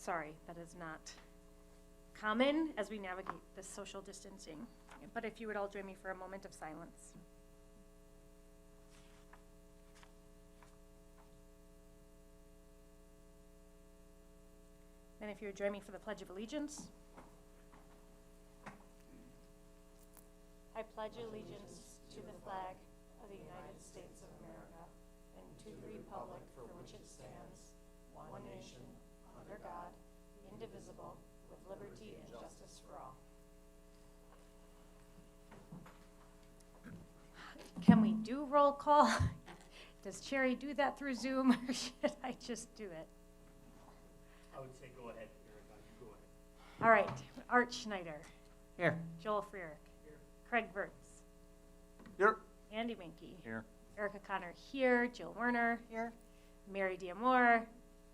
sorry, that is not common as we navigate this social distancing. But if you would all join me for a moment of silence. And if you would join me for the Pledge of Allegiance. I pledge allegiance to the flag of the United States of America and to the republic for which it stands, one nation, under God, indivisible, with liberty and justice for all. Can we do roll call? Does Cherry do that through Zoom, or should I just do it? I would say go ahead, Erica. You go ahead. All right. Art Schneider. Here. Joel Freerick. Here. Craig Wirtz. Here. Andy Minke. Here. Erica Connor here. Jill Werner. Here. Mary Diamore.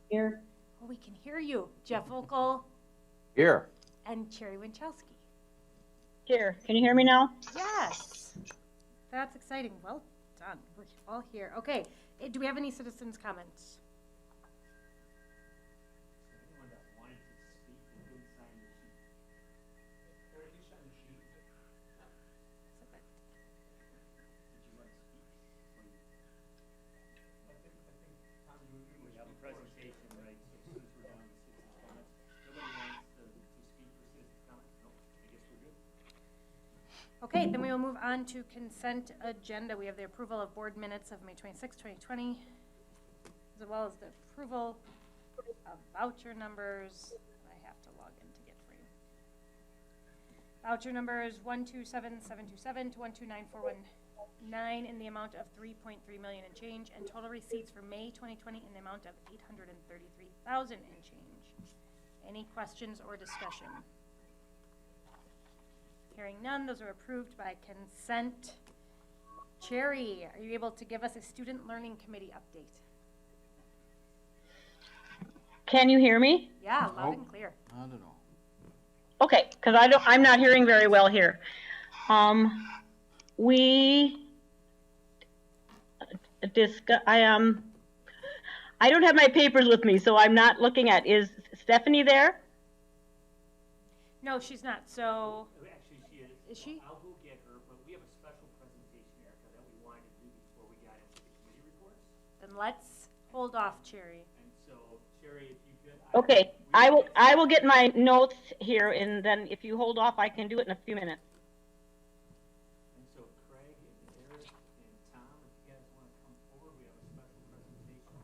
Here. Oh, we can hear you. Jeff Vokel. Here. And Cherry Winchowski. Here. Can you hear me now? Yes. That's exciting. Well done. We're all here. Okay. Do we have any citizens' comments? Anyone that wanted to speak and didn't sign the sheet? Eric, you signed the sheet. Did you want to speak? I think, Tom, we have a presentation, right? So as soon as we're done with citizens' comments, nobody wants to speak for citizens' comments? Nope. I guess we're good. Okay, then we will move on to consent agenda. We have the approval of board minutes of May 26, 2020, as well as the approval of voucher numbers. I have to log in to get free. Voucher numbers 127727 to 129419 in the amount of $3.3 million and change, and total receipts for May 2020 in the amount of $833,000 and change. Any questions or discussion? Hearing none, those are approved by consent. Cherry, are you able to give us a student learning committee update? Can you hear me? Yeah, loud and clear. I don't know. Okay, because I'm not hearing very well here. We discuss. I don't have my papers with me, so I'm not looking at. Is Stephanie there? No, she's not. So, Actually, she is. is she? I'll go get her, but we have a special presentation, Erica, that we wanted to do before we got into the committee reports. Then let's hold off, Cherry. And so, Cherry, if you could. Okay, I will get my notes here, and then if you hold off, I can do it in a few minutes. And so Craig and Eric and Tom, if you guys want to come forward, we have a special presentation.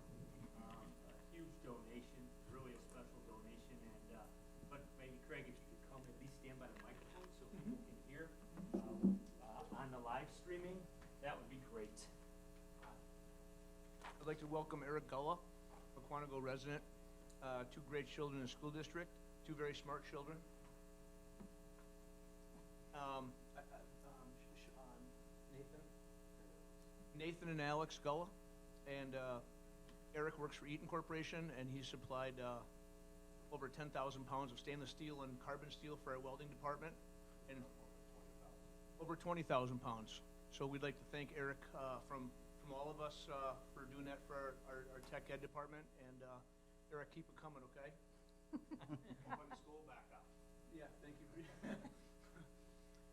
A huge donation, really a special donation. And but maybe Craig, if you could come at least stand by the microphone so people can hear on the live streaming, that would be great. I'd like to welcome Eric Gullah, a Quantico resident, two great children in the school district, two very smart children. Nathan and Alex Gullah, and Eric works for Eaton Corporation, and he supplied over 10,000 pounds of stainless steel and carbon steel for our welding department, and over 20,000 pounds. So we'd like to thank Eric from all of us for doing that for our tech ed department, and Eric, keep it coming, okay? Open the school back up. Yeah, thank you.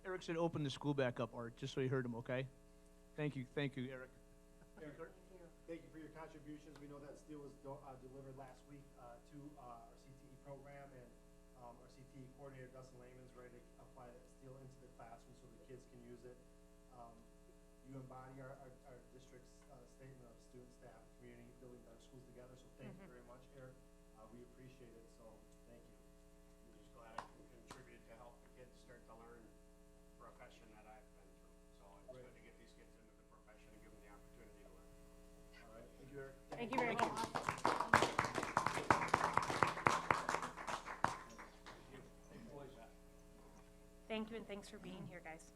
Eric said open the school back up, Art, just so you heard him, okay? Thank you, Eric. Eric, thank you for your contributions. We know that steel was delivered last week to our CTE program, and our CTE coordinator, Dustin Lehman's ready to apply that steel into the classroom so the kids can use it. You embody our district's statement of student, staff, community, building our schools together, so thank you very much, Eric. We appreciate it, so thank you. I'm just glad I can contribute to help the kids start to learn the profession that I've been through. So it's good to get these kids into the profession and give them the opportunity to learn. All right, thank you, Eric. Thank you very much. Thank you, and thanks for being here, guys.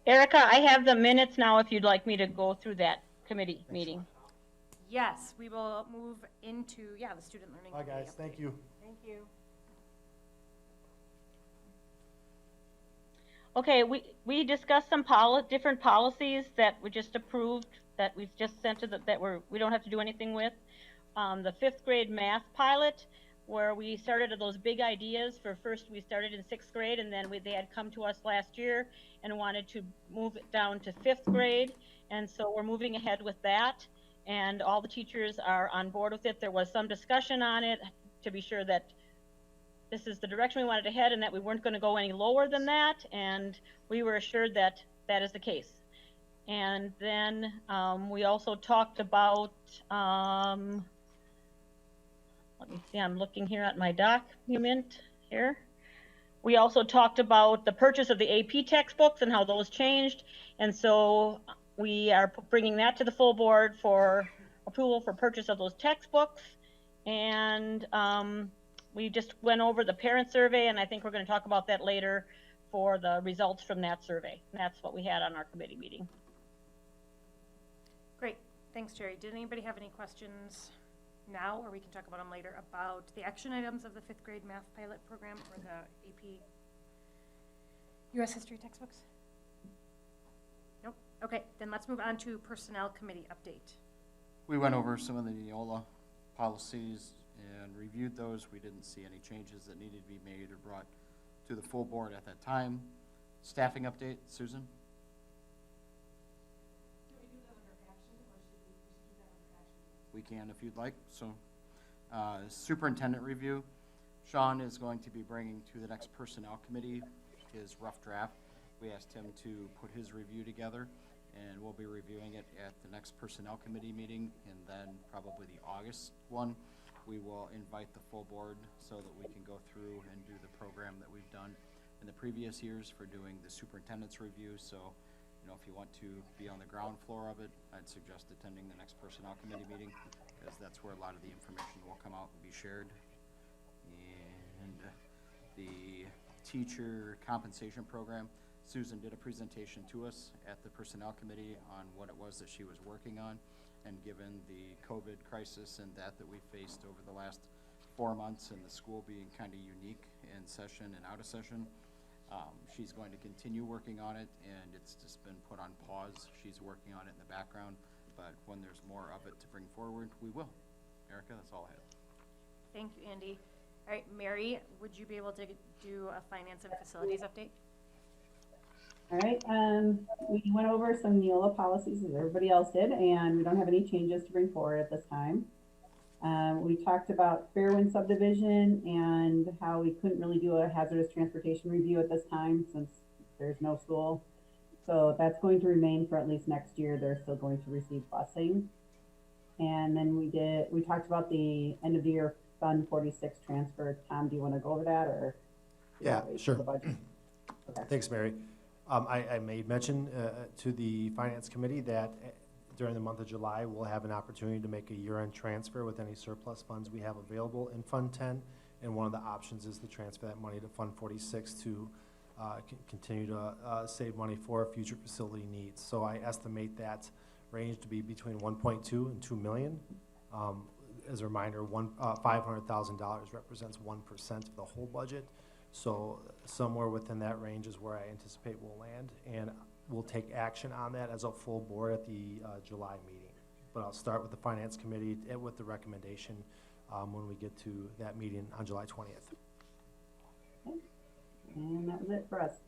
Erica, I have the minutes now if you'd like me to go through that committee meeting. Yes, we will move into, the student learning. Bye, guys. update. Thank you. Thank you. Okay, we discussed some different policies that we just approved, that we've just sent to that we don't have to do anything with. the 5th grade math pilot, where we started those big ideas. First we started in 6th grade, and then they had come to us last year and wanted to move it down to 5th grade. And so we're moving ahead with that, and all the teachers are on board with it. There was some discussion on it to be sure that this is the direction we wanted to head and that we weren't going to go any lower than that, and we were assured that that is the case. And then we also talked about, let me see, I'm looking here at my document here. We also talked about the purchase of the AP textbooks and how those changed. And so we are bringing that to the full board for approval for purchase of those textbooks. And we just went over the parent survey, and I think we're going to talk about that later for the results from that survey. And that's what we had on our committee meeting. Great, thanks, Jerry. Did anybody have any questions now, or we can talk about them later, about the action items of the 5th grade math pilot program or the AP U.S. history textbooks? Nope. Okay, then let's move on to personnel committee update. We went over some of the Neola policies and reviewed those. We didn't see any changes that needed to be made or brought to the full board at that time. Staffing update, Susan? We can if you'd like. So superintendent review, Sean is going to be bringing to the next personnel committee his rough draft. We asked him to put his review together, and we'll be reviewing it at the next personnel committee meeting, and then probably the August one we will invite the full board so that we can go through and do the program that we've done in the previous years for doing the superintendent's review. So if you want to be on the ground floor of it, I'd suggest attending the next personnel committee meeting, because that's where a lot of the information will come out and be shared. And the teacher compensation program, Susan did a presentation to us at the personnel committee on what it was that she was working on, and given the COVID crisis and that we faced over the last 4 months and the school being kind of unique in session and out of session, she's going to continue working on it, and it's just been put on pause. She's working on it in the background, but when there's more of it to bring forward, we will. Erica, that's all I have. Thank you, Andy. All right, Mary, would you be able to do a finance and facilities update? All right, we went over some Neola policies as everybody else did, and we don't have any changes to bring forward at this time. We talked about Fairwind subdivision and how we couldn't really do a hazardous transportation review at this time since there's no school. So that's going to remain for at least next year. They're still going to receive busing. And then we talked about the end of the year Fund 46 transfer. Tom, do you want to go over that, or? Yeah, sure. Okay. Thanks, Mary. I made mention to the Finance Committee that during the month of July, we'll have an opportunity to make a year-end transfer with any surplus funds we have available in Fund 10. And one of the options is to transfer that money to Fund 46 to continue to save money for future facility needs. So I estimate that range to be between 1.2 and 2 million. As a reminder, $500,000 represents 1% of the whole budget. So somewhere within that range is where I anticipate we'll land, and we'll take action on that as a full board at the July meeting. But I'll start with the Finance Committee with the recommendation when we get to that meeting on July 20th. Okay. And that was it for us.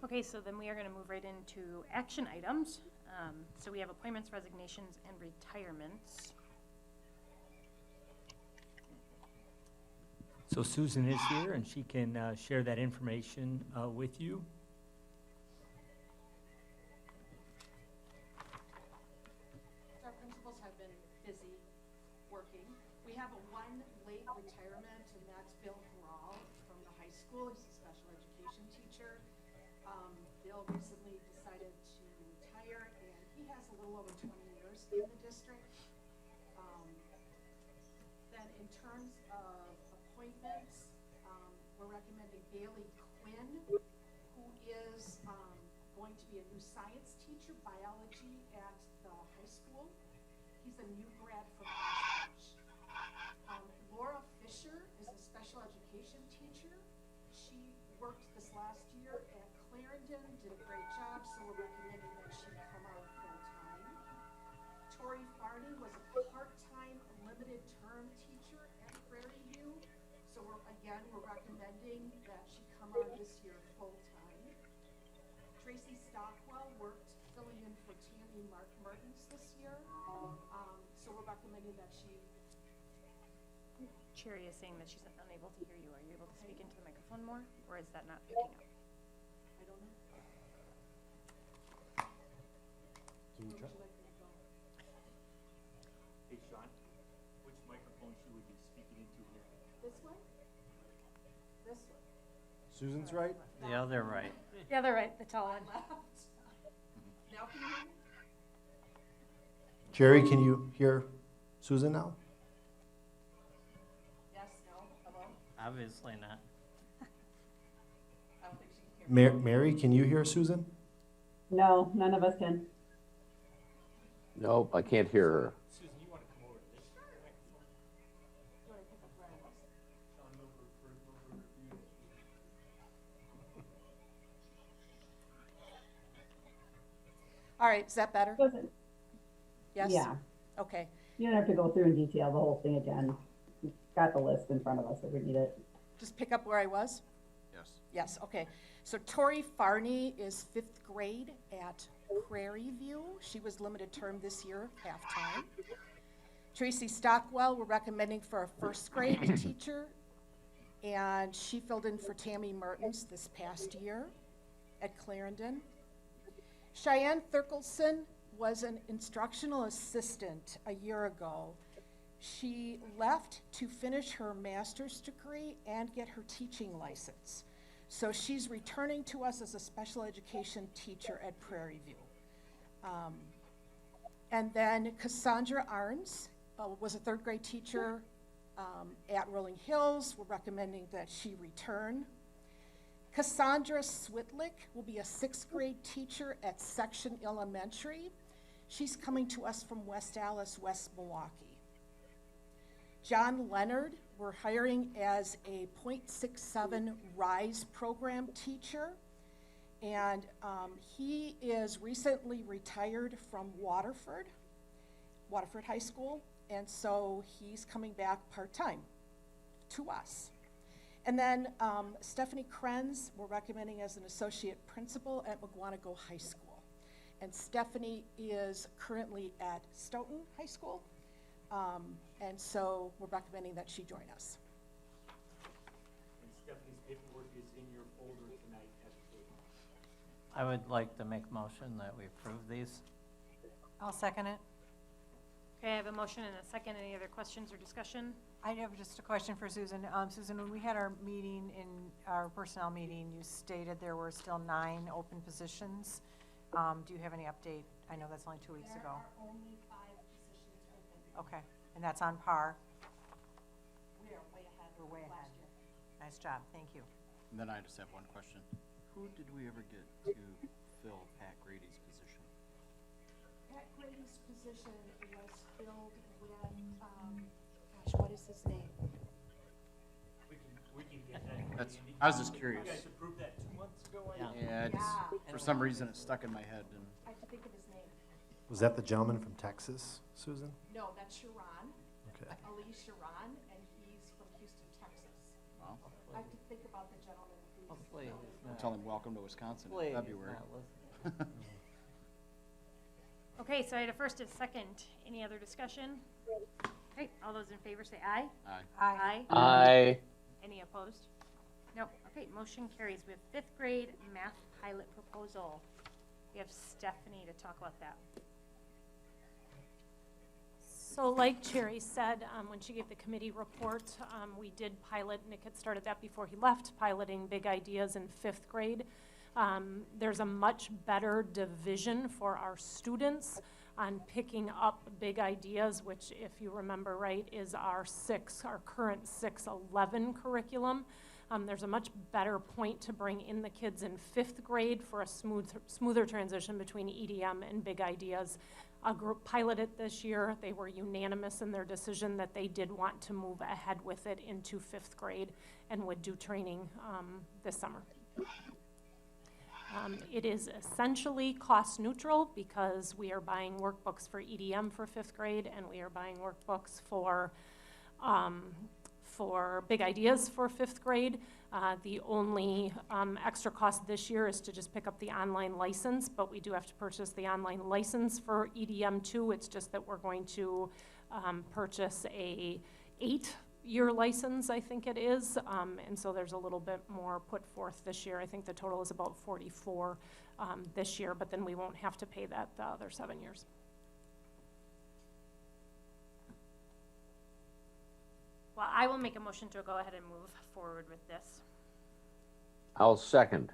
Okay, so then we are going to move right into action items. So we have appointments, resignations, and retirements. So Susan is here, and she can share that information with you. Our principals have been busy working. We have one late retirement, and that's Bill Grawl from the high school. He's a special education teacher. Bill recently decided to retire, and he has a little over 20 years in the district. Then in terms of appointments, we're recommending Bailey Quinn, who is going to be a new science teacher, biology at the high school. He's a new grad from Oshkosh. Laura Fisher is a special education teacher. She worked this last year at Clarendon, did a great job, so we're recommending that she come out full-time. Tori Farney was a part-time limited term teacher at Prairie View. So we're recommending that she come on this year full-time. Tracy Stockwell worked filling in for Tammy Martins this year. So we're recommending that she. Cherry is saying that she's unable to hear you. Are you able to speak into the microphone more, or is that not picking up? I don't know. Can you try? Hey, Sean, which microphone should we be speaking into here? This one? This one? Susan's right? The other right. Yeah, they're right, the tall one. Left. Now can you hear me? Jerry, can you hear Susan now? Yes, no, hello? Obviously not. I don't think she can hear me. Mary, can you hear Susan? No, none of us can. Nope, I can't hear her. Susan, you want to come over to this microphone? You wanna pick up where I was? Sean, over review. All right, is that better? Doesn't- Yes? Yeah, Okay. you don't have to go through in detail the whole thing again. We've got the list in front of us if we need it. Just pick up where I was? Yes. Yes, okay. So Tori Farney is 5th grade at Prairie View. She was limited term this year, half-time. Tracy Stockwell, we're recommending for a 1st grade teacher, and she filled in for Tammy Mertens this past year at Clarendon. Cheyenne Thurkelson was an instructional assistant a year ago. She left to finish her master's degree and get her teaching license. So she's returning to us as a special education teacher at Prairie View. And then Cassandra Arns was a 3rd grade teacher at Rolling Hills. We're recommending that she return. Cassandra Switlick will be a 6th grade teacher at Section Elementary. She's coming to us from West Allis, West Milwaukee. John Leonard, we're hiring as a .67 RISE program teacher. And he is recently retired from Waterford High School. And so he's coming back part-time to us. And then Stephanie Krenz, we're recommending as an associate principal at McGuanago High School. And Stephanie is currently at Stoughton High School. And so we're recommending that she join us. And Stephanie's paperwork is in your folder tonight at the table. I would like to make a motion that we approve these. I'll second it. Okay, I have a motion and a second. Any other questions or discussion? I have just a question for Susan. Susan, when we had our meeting, in our personnel meeting, you stated there were still 9 open positions. Do you have any update? I know that's only 2 weeks ago. There are only 5 positions open. Okay, and that's on par? We are way ahead. We're way of ahead. last year. Nice job, thank you. And then I just have one question. Who did we ever get to fill Pat Grady's position? Pat Grady's position was filled when, gosh, what is his name? We can get that. That's, I was just curious. You guys approved that 2 months ago, I Yeah. think? Yeah, it's, Yeah. for some reason it stuck in my head and. I have to think of his name. Was that the gentleman from Texas, Susan? No, that's Sharon, Okay. Ali Sharon, and he's from Houston, Texas. Wow. I have to think about the gentleman who's. Hopefully he's not. Tell him welcome to Wisconsin Hopefully in he's February. not listening. Okay, so I had a first and second. Any other discussion? Okay, all those in favor say aye. Aye. Aye. Aye. Any opposed? No. Okay, motion carries. We have 5th grade math pilot proposal. We have Stephanie to talk about that. So like Cherry said, when she gave the committee report, we did pilot, Nick had started that before he left, piloting big ideas in 5th grade. There's a much better division for our students on picking up big ideas, which if you remember right, is our current 6-11 curriculum. There's a much better point to bring in the kids in 5th grade for a smoother transition between EDM and big ideas. A group piloted this year. They were unanimous in their decision that they did want to move ahead with it into 5th grade and would do training this summer. It is essentially cost neutral because we are buying workbooks for EDM for 5th grade, and we are buying workbooks for Big Ideas for 5th grade. The only extra cost this year is to just pick up the online license, but we do have to purchase the online license for EDM too. It's just that we're going to purchase a 8-year license, I think it is, and so there's a little bit more put forth this year. I think the total is about 44 this year, but then we won't have to pay that the other 7 years. Well, I will make a motion to go ahead and move forward with this. I'll second.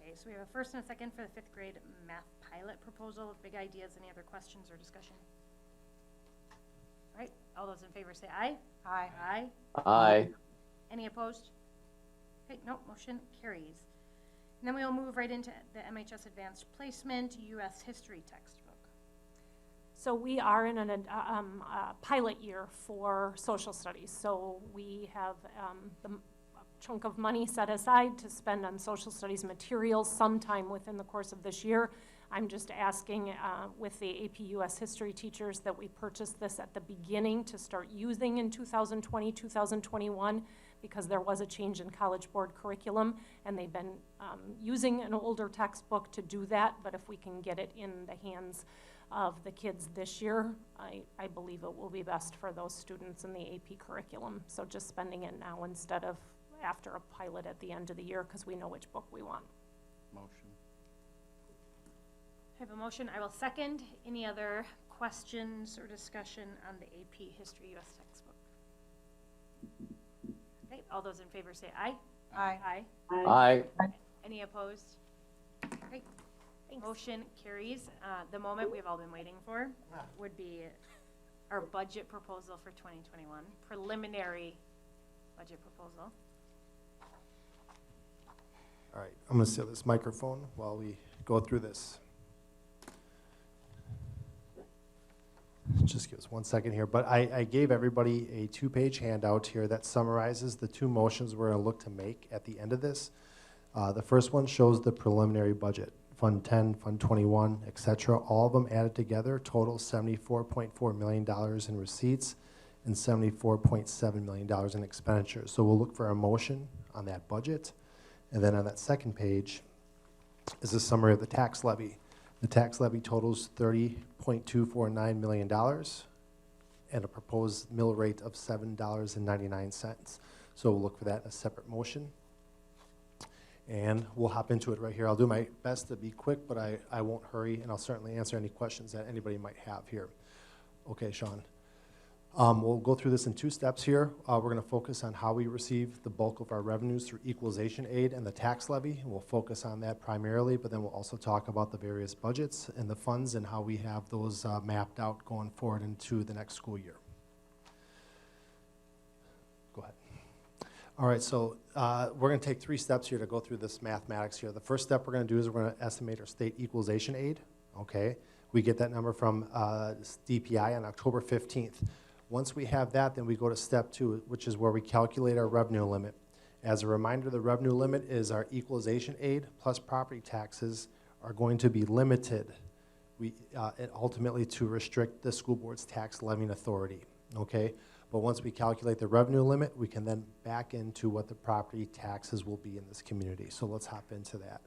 Okay, so we have a first and a second for the 5th grade math pilot proposal with Big Ideas. Any other questions or discussion? All right, all those in favor say aye. Aye. Aye. Aye. Any opposed? Okay, no, motion carries. And then we will move right into the MHS Advanced Placement U.S. History textbook. So we are in a pilot year for social studies. So we have the chunk of money set aside to spend on social studies materials sometime within the course of this year. I'm just asking with the AP US history teachers that we purchase this at the beginning to start using in 2020, 2021, because there was a change in College Board curriculum, and they've been using an older textbook to do that, but if we can get it in the hands of the kids this year, I believe it will be best for those students in the AP curriculum. So just spending it now instead of after a pilot at the end of the year, because we know which book we want. Motion. I have a motion. I will second. Any other questions or discussion on the AP History US textbook? Okay, all those in favor say aye. Aye. Aye. Aye. Any opposed? Great. Motion carries. The moment we've all been waiting for would be our budget proposal for 2021, preliminary budget proposal. All right, I'm going to steal this microphone while we go through this. Just give us 1 second here, but I gave everybody a 2-page handout here that summarizes the 2 motions we're going to look to make at the end of this. The first one shows the preliminary budget. Fund 10, Fund 21, et cetera, all of them added together total $74.4 million in receipts and $74.7 million in expenditures. So we'll look for a motion on that budget. And then on that second page is a summary of the tax levy. The tax levy totals $30.249 million and a proposed mill rate of $7.99. So we'll look for that in a separate motion. And we'll hop into it right here. I'll do my best to be quick, but I won't hurry, and I'll certainly answer any questions that anybody might have here. Okay, Sean. We'll go through this in 2 steps here. We're going to focus on how we receive the bulk of our revenues through equalization aid and the tax levy. We'll focus on that primarily, but then we'll also talk about the various budgets and the funds and how we have those mapped out going forward into the next school year. Go ahead. All right, so we're going to take 3 steps here to go through this mathematics here. The first step we're going to do is we're going to estimate our state equalization aid. Okay, we get that number from DPI on October 15th. Once we have that, then we go to step 2, which is where we calculate our revenue limit. As a reminder, the revenue limit is our equalization aid plus property taxes are going to be limited ultimately to restrict the school board's tax levying authority. Okay. But once we calculate the revenue limit, we can then back into what the property taxes will be in this community. So let's hop into that.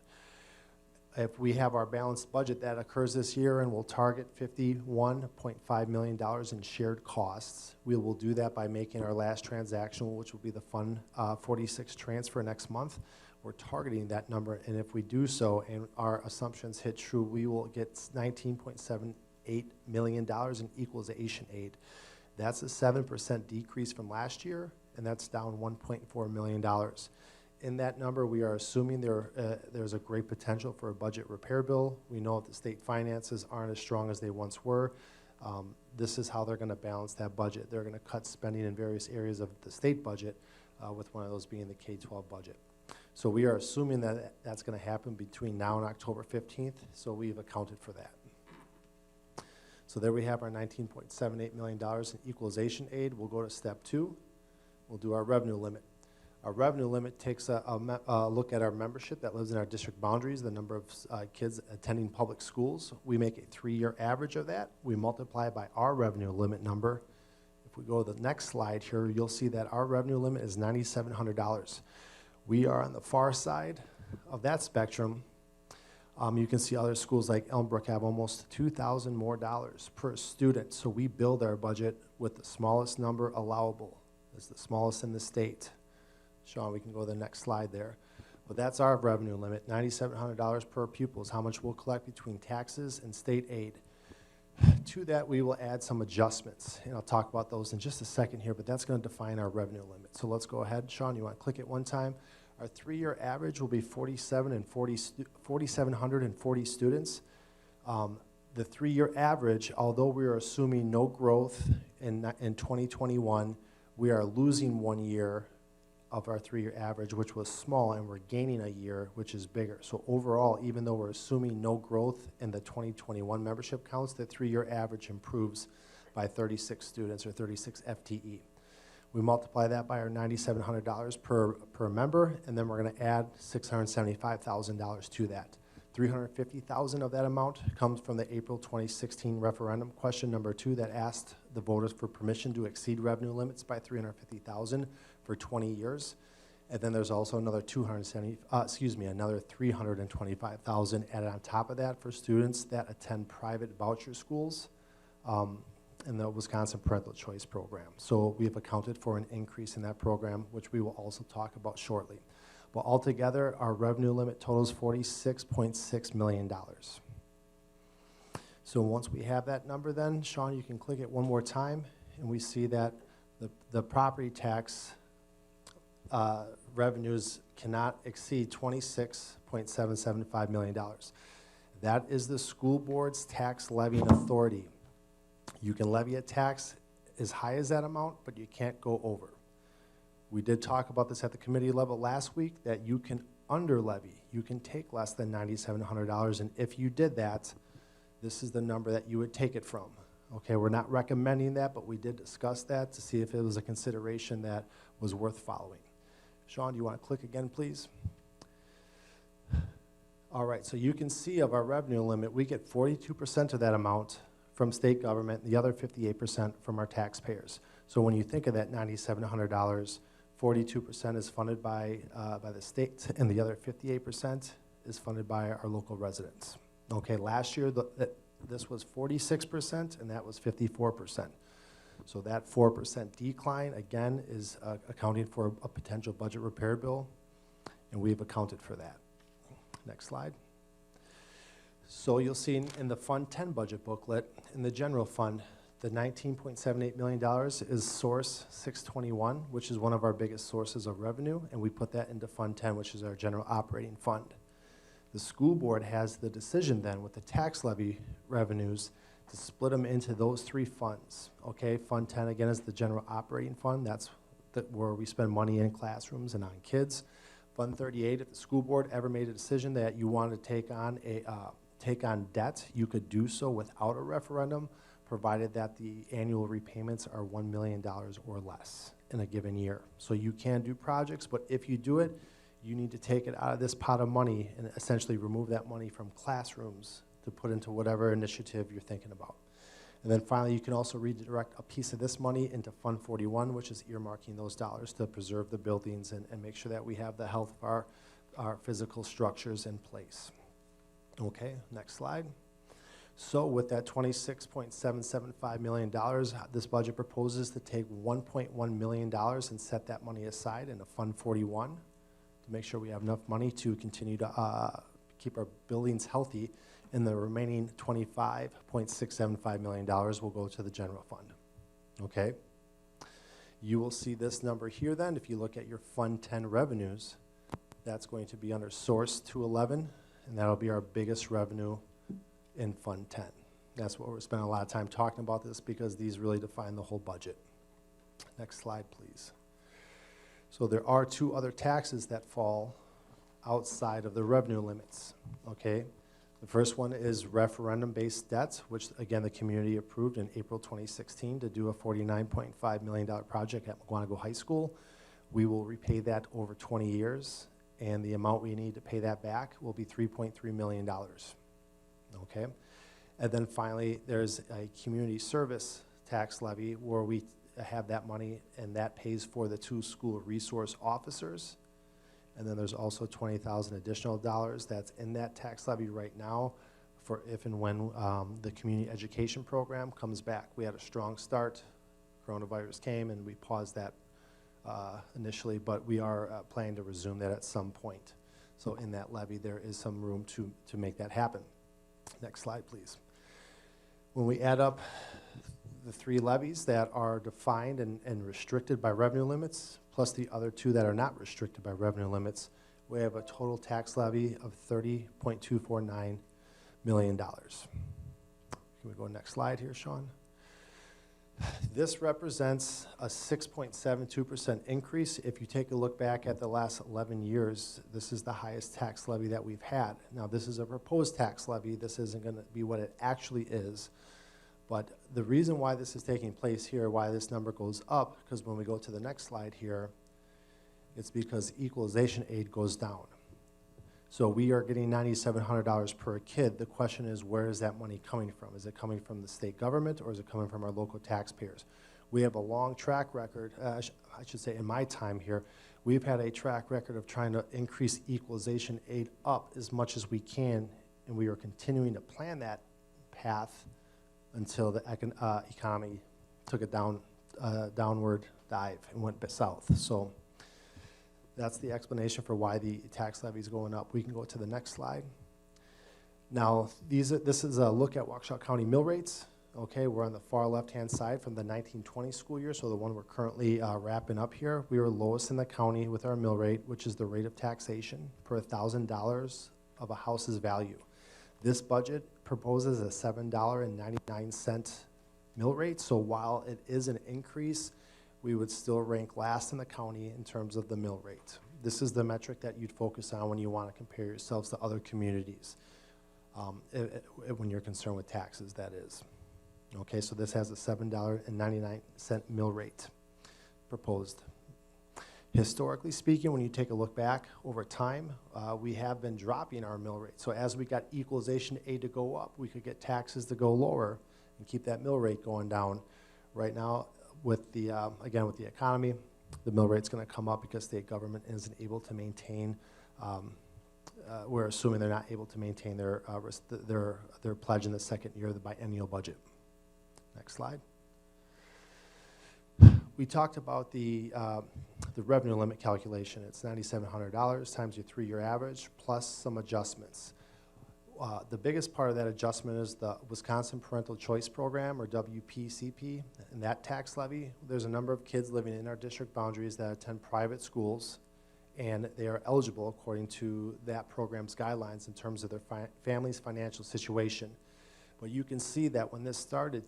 If we have our balanced budget that occurs this year and we'll target $51.5 million in shared costs, we will do that by making our last transaction, which will be the Fund 46 transfer next month. We're targeting that number, and if we do so and our assumptions hit true, we will get $19.78 million in equalization aid. That's a 7% decrease from last year, and that's down $1.4 million. In that number, we are assuming there's a great potential for a budget repair bill. We know that the state finances aren't as strong as they once were. This is how they're going to balance that budget. They're going to cut spending in various areas of the state budget, with one of those being the K-12 budget. So we are assuming that that's going to happen between now and October 15th, so we've accounted for that. So there we have our $19.78 million in equalization aid. We'll go to step 2. We'll do our revenue limit. Our revenue limit takes a look at our membership that lives in our district boundaries, the number of kids attending public schools. We make a 3-year average of that. We multiply it by our revenue limit number. If we go to the next slide here, you'll see that our revenue limit is $9,700. We are on the far side of that spectrum. You can see other schools like Elmbrook have almost $2,000 more per student. So we build our budget with the smallest number allowable. It's the smallest in the state. Sean, we can go to the next slide there. But that's our revenue limit, $9,700 per pupil is how much we'll collect between taxes and state aid. To that, we will add some adjustments, and I'll talk about those in just a second here, but that's going to define our revenue limit. So let's go ahead. Sean, you want to click it one time? Our 3-year average will be 4,740 students. The 3-year average, although we are assuming no growth in 2021, we are losing 1 year of our 3-year average, which was small, and we're gaining a year, which is bigger. So overall, even though we're assuming no growth in the 2021 membership counts, the 3-year average improves by 36 students or 36 FTE. We multiply that by our $9,700 per member, and then we're going to add $675,000 to that. $350,000 of that amount comes from the April 2016 referendum question number 2 that asked the voters for permission to exceed revenue limits by $350,000 for 20 years. And then there's also another another $325,000 added on top of that for students that attend private voucher schools in the Wisconsin Parental Choice Program. So we have accounted for an increase in that program, which we will also talk about shortly. But altogether, our revenue limit totals $46.6 million. So once we have that number then, Sean, you can click it one more time, and we see that the property tax revenues cannot exceed $26.775 million. That is the school board's tax levying authority. You can levy a tax as high as that amount, but you can't go over. We did talk about this at the committee level last week, that you can under levy. You can take less than $9,700, and if you did that, this is the number that you would take it from. Okay, we're not recommending that, but we did discuss that to see if it was a consideration that was worth following. Sean, do you want to click again, please? All right, so you can see of our revenue limit, we get 42% of that amount from state government, the other 58% from our taxpayers. So when you think of that $9,700, 42% is funded by the state, and the other 58% is funded by our local residents. Okay, last year this was 46%, and that was 54%. So that 4% decline, again, is accounting for a potential budget repair bill, and we've accounted for that. Next slide. So you'll see in the Fund 10 budget booklet, in the general fund, the $19.78 million is source 621, which is one of our biggest sources of revenue, and we put that into Fund 10, which is our general operating fund. The school board has the decision then with the tax levy revenues to split them into those 3 funds. Okay, Fund 10 again is the general operating fund. That's where we spend money in classrooms and on kids. Fund 38, if the school board ever made a decision that you wanted to take on debt, you could do so without a referendum, provided that the annual repayments are $1 million or less in a given year. So you can do projects, but if you do it, you need to take it out of this pot of money and essentially remove that money from classrooms to put into whatever initiative you're thinking about. And then finally, you can also redirect a piece of this money into Fund 41, which is earmarking those dollars to preserve the buildings and make sure that we have the health of our physical structures in place. Okay, next slide. So with that $26.775 million, this budget proposes to take $1.1 million and set that money aside in a Fund 41 to make sure we have enough money to continue to keep our buildings healthy, and the remaining $25.675 million will go to the general fund. Okay? You will see this number here then. If you look at your Fund 10 revenues, that's going to be under Source 211, and that'll be our biggest revenue in Fund 10. That's what we're spending a lot of time talking about this, because these really define the whole budget. Next slide, please. So there are 2 other taxes that fall outside of the revenue limits, okay? The first one is referendum-based debts, which again the community approved in April 2016 to do a $49.5 million project at McGuanago High School. We will repay that over 20 years, and the amount we need to pay that back will be $3.3 million. Okay? And then finally, there's a community service tax levy where we have that money, and that pays for the 2 school resource officers. And then there's also $20,000 additional dollars that's in that tax levy right now for if and when the community education program comes back. We had a strong start. Coronavirus came, and we paused that initially, but we are planning to resume that at some point. So in that levy, there is some room to make that happen. Next slide, please. When we add up the 3 levies that are defined and restricted by revenue limits, plus the other 2 that are not restricted by revenue limits, we have a total tax levy of $30.249 million. Can we go next slide here, Sean? This represents a 6.72% increase. If you take a look back at the last 11 years, this is the highest tax levy that we've had. Now, this is a proposed tax levy. This isn't going to be what it actually is. But the reason why this is taking place here, why this number goes up, because when we go to the next slide here, it's because equalization aid goes down. So we are getting $9,700 per kid. The question is, where is that money coming from? Is it coming from the state government, or is it coming from our local taxpayers? We have a long track record, I should say in my time here, we've had a track record of trying to increase equalization aid up as much as we can, and we are continuing to plan that path until the economy took a downward dive and went south. So that's the explanation for why the tax levy is going up. We can go to the next slide. Now, this is a look at Waukesha County mill rates. Okay, we're on the far left-hand side from the 1920 school year, so the one we're currently wrapping up here. We were lowest in the county with our mill rate, which is the rate of taxation per $1,000 of a house's value. This budget proposes a $7.99 mill rate, so while it is an increase, we would still rank last in the county in terms of the mill rate. This is the metric that you'd focus on when you want to compare yourselves to other communities, when you're concerned with taxes, that is. Okay, so this has a $7.99 mill rate proposed. Historically speaking, when you take a look back over time, we have been dropping our mill rate. So as we got equalization aid to go up, we could get taxes to go lower and keep that mill rate going down. Right now, with the, again, with the economy, the mill rate's gonna come up because state government isn't able to maintain, we're assuming they're not able to maintain their pledge in the second year of the biennial budget. Next slide. We talked about the revenue limit calculation. It's $9,700 times your 3-year average plus some adjustments. The biggest part of that adjustment is the Wisconsin Parental Choice Program, or WPCP, and that tax levy. There's a number of kids living in our district boundaries that attend private schools, and they are eligible according to that program's guidelines in terms of their family's financial situation. But you can see that when this started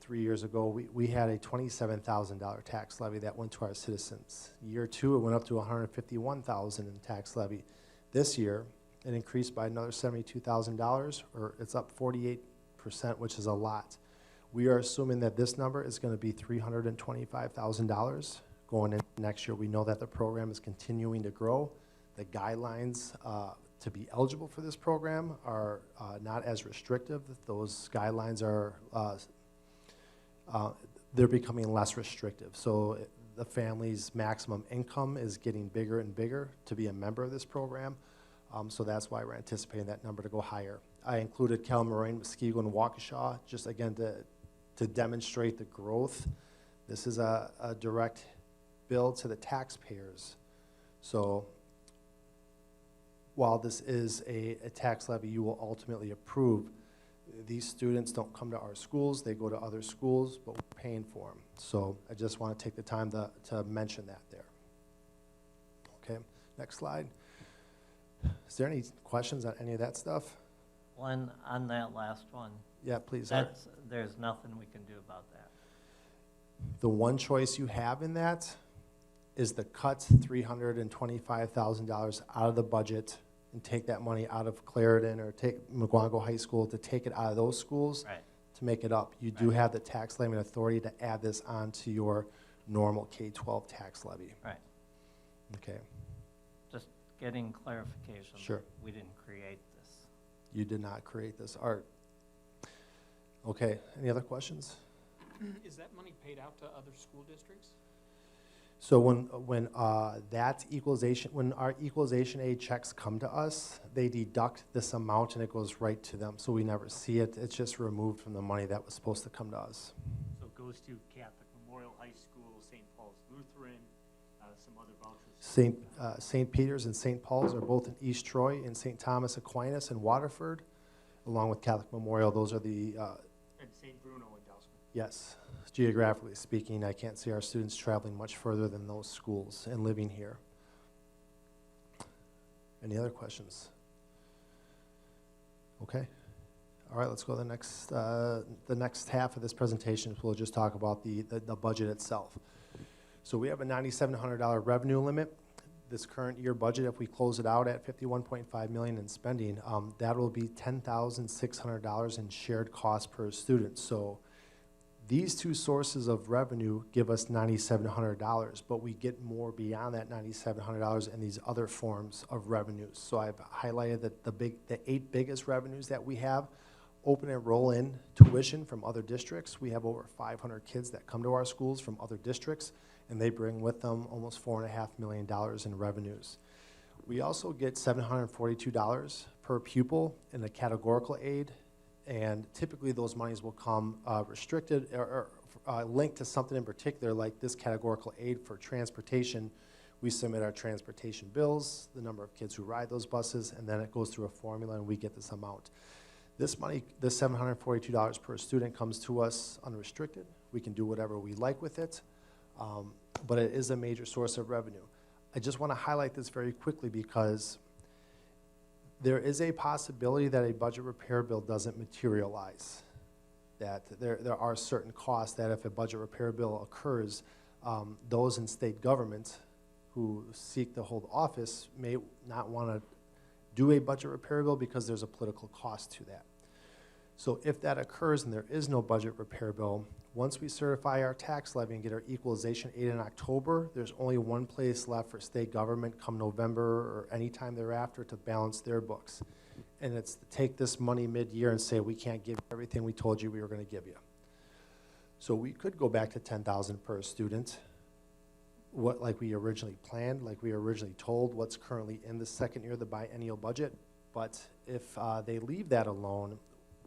3 years ago, we had a $27,000 tax levy that went to our citizens. Year 2, it went up to $151,000 in tax levy. This year, it increased by another $72,000, or it's up 48%, which is a lot. We are assuming that this number is going to be $325,000 going into next year. We know that the program is continuing to grow. The guidelines to be eligible for this program are not as restrictive. Those guidelines are they're becoming less restrictive. So the family's maximum income is getting bigger and bigger to be a member of this program. So that's why we're anticipating that number to go higher. I included Cal Moraine, Muskego, and Waukesha, just again to demonstrate the growth. This is a direct bill to the taxpayers. So while this is a tax levy you will ultimately approve, these students don't come to our schools, they go to other schools, but we're paying for them. So I just want to take the time to mention that there. Okay, next slide. Is there any questions on any of that stuff? One, on that last one. Yeah, please. There's nothing we can do about that. The one choice you have in that is to cut $325,000 out of the budget and take that money out of Clarendon or take McGuanago High School, to take it out of those schools, right, to make it up. You do have the tax levy authority to add this onto your normal K-12 tax levy. Right. Okay, Just getting clarification. Sure. We didn't create this. you did not create this art. Okay, any other questions? Is that money paid out to other school districts? So when that equalization, when our equalization aid checks come to us, they deduct this amount and it goes right to them. So we never see it. It's just removed from the money that was supposed to come to us. So it goes to Catholic Memorial High School, St. Paul's Lutheran, some other vouchers. St. Peter's and St. Paul's are both in East Troy, and St. Thomas Aquinas and Waterford, along with Catholic Memorial. Those are the, And St. Bruno and Dousman. yes, geographically speaking, I can't see our students traveling much further than those schools and living here. Any other questions? Okay. All right, let's go to the next half of this presentation. We'll just talk about the budget itself. So we have a $9,700 revenue limit. This current year budget, if we close it out at $51.5 million in spending, that will be $10,600 in shared costs per student. So these two sources of revenue give us $9,700, but we get more beyond that $9,700 in these other forms of revenues. So I've highlighted that the 8 biggest revenues that we have: open and roll-in tuition from other districts. We have over 500 kids that come to our schools from other districts, and they bring with them almost $4.5 million in revenues. We also get $742 per pupil in a categorical aid, and typically those monies will come restricted or linked to something in particular, like this categorical aid for transportation. We submit our transportation bills, the number of kids who ride those buses, and then it goes through a formula and we get this amount. This money, this $742 per student, comes to us unrestricted. We can do whatever we like with it, but it is a major source of revenue. I just want to highlight this very quickly because there is a possibility that a budget repair bill doesn't materialize, that there are certain costs that if a budget repair bill occurs, those in state government who seek to hold office may not want to do a budget repair bill because there's a political cost to that. So if that occurs and there is no budget repair bill, once we certify our tax levy and get our equalization aid in October, there's only one place left for state government come November or any time thereafter to balance their books. And it's to take this money mid-year and say, we can't give you everything we told you we were going to give you. So we could go back to $10,000 per student, like we originally planned, like we originally told, what's currently in the second year of the biennial budget. But if they leave that alone,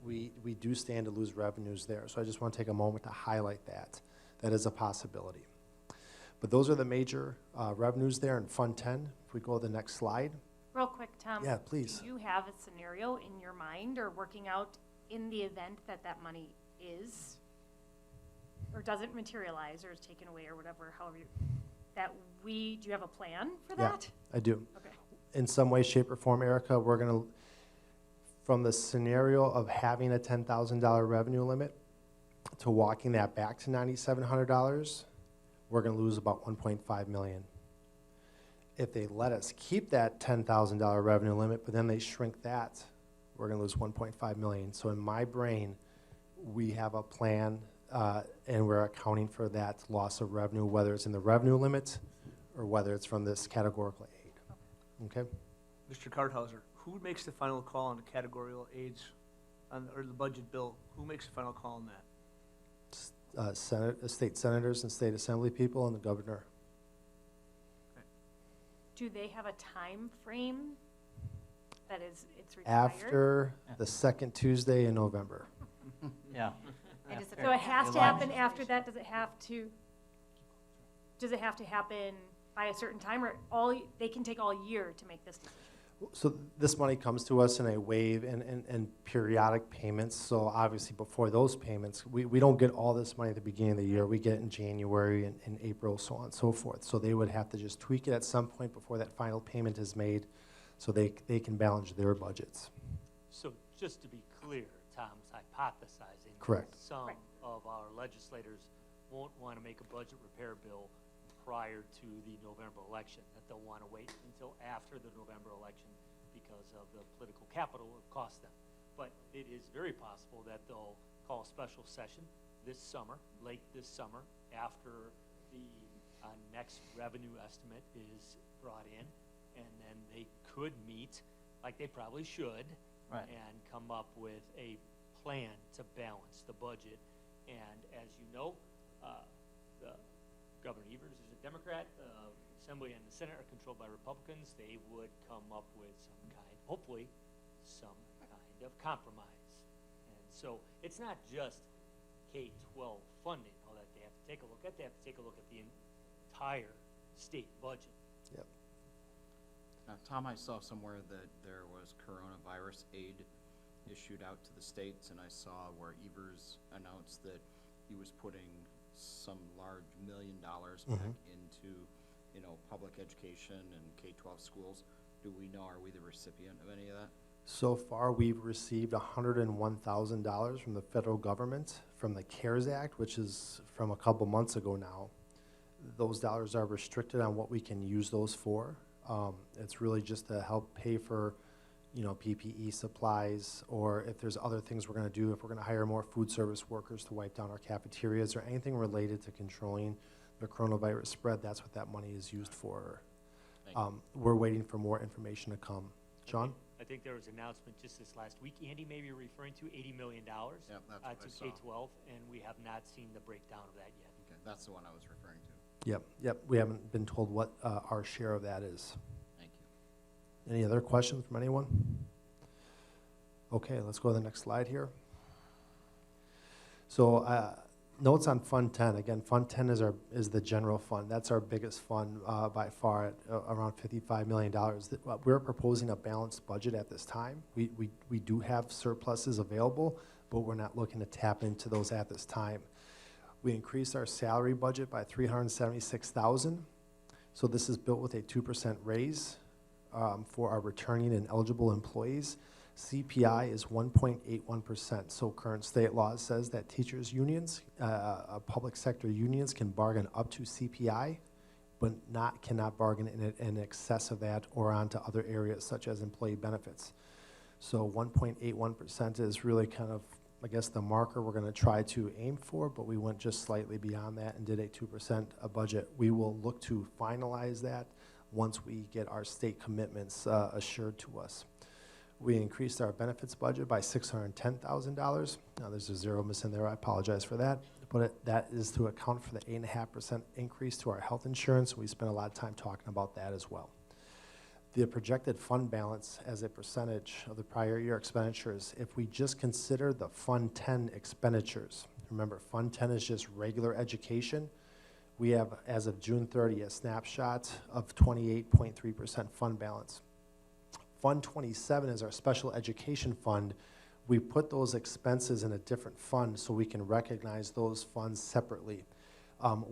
we do stand to lose revenues there. So I just want to take a moment to highlight that. That is a possibility. But those are the major revenues there in Fund 10. If we go to the next slide. Real quick, Tom. Yeah, please. Do you have a scenario in your mind or working out in the event that that money is, or doesn't materialize or is taken away or whatever, however you, do you have a plan for that? Yeah, I do. Okay. In some way, shape, or form, Erica, we're going to, from the scenario of having a $10,000 revenue limit to walking that back to $9,700, we're going to lose about $1.5 million. If they let us keep that $10,000 revenue limit, but then they shrink that, we're going to lose $1.5 million. So in my brain, we have a plan, and we're accounting for that loss of revenue, whether it's in the revenue limit or whether it's from this categorical aid. Okay? Mr. Karthauser, who makes the final call on the categorical aids or the budget bill? Who makes the final call on that? State senators and state assembly people and the governor. Do they have a time frame that it's required? After the second Tuesday in November. Yeah. So it has to happen after that? Does it have to happen by a certain time, or they can take all year to make this decision? So this money comes to us in a wave and periodic payments. So obviously before those payments, we don't get all this money at the beginning of the year. We get it in January and April, so on and so forth. So they would have to just tweak it at some point before that final payment is made so they can balance their budgets. So just to be clear, Tom's hypothesizing. Correct. Some of our legislators won't want to make a budget repair bill prior to the November election, that they'll want to wait until after the November election because of the political capital it costs them. But it is very possible that they'll call a special session this summer, late this summer, after the next revenue estimate is brought in, and then they could meet, like they probably should, Right. and come up with a plan to balance the budget. And as you know, the Governor Evers is a Democrat. Assembly and the Senate are controlled by Republicans. They would come up with some kind, hopefully, some kind of compromise. And so it's not just K-12 funding, all that they have to take a look at. They have to take a look at the entire state budget. Yep. Now, Tom, I saw somewhere that there was coronavirus aid issued out to the states, and I saw where Evers announced that he was putting some large $1 million back into, you know, public education and K-12 schools. Do we know, are we the recipient of any of that? So far, we've received $101,000 from the federal government from the CARES Act, which is from a couple months ago now. Those dollars are restricted on what we can use those for. It's really just to help pay for, you know, PPE supplies, or if there's other things we're going to do, if we're going to hire more food service workers to wipe down our cafeterias, or anything related to controlling the coronavirus spread. That's what that money is used for. We're waiting for more information to come. John? I think there was an announcement just this last week. Andy may be referring to $80 million Yep, that's to what I saw. K-12, and we have not seen the breakdown of that yet. Okay, that's the one I was referring to. Yep. We haven't been told what our share of that is. Thank you. Any other questions from anyone? Okay, let's go to the next slide here. So notes on Fund 10. Again, Fund 10 is the general fund. That's our biggest fund by far, at around $55 million. We're proposing a balanced budget at this time. We do have surpluses available, but we're not looking to tap into those at this time. We increased our salary budget by $376,000. So this is built with a 2% raise for our returning and eligible employees. CPI is 1.81%. So current state law says that teachers unions, public sector unions can bargain up to CPI, but cannot bargain in excess of that or onto other areas such as employee benefits. So 1.81% is really kind of, I guess, the marker we're going to try to aim for, but we went just slightly beyond that and did a 2% budget. We will look to finalize that once we get our state commitments assured to us. We increased our benefits budget by $610,000. Now there's a zero missing there, I apologize for that. But that is to account for the 8.5% increase to our health insurance. We spent a lot of time talking about that as well. The projected fund balance as a percentage of the prior year expenditures, if we just consider the Fund 10 expenditures, remember Fund 10 is just regular education, we have, as of June 30, a snapshot of 28.3% fund balance. Fund 27 is our special education fund. We put those expenses in a different fund so we can recognize those funds separately.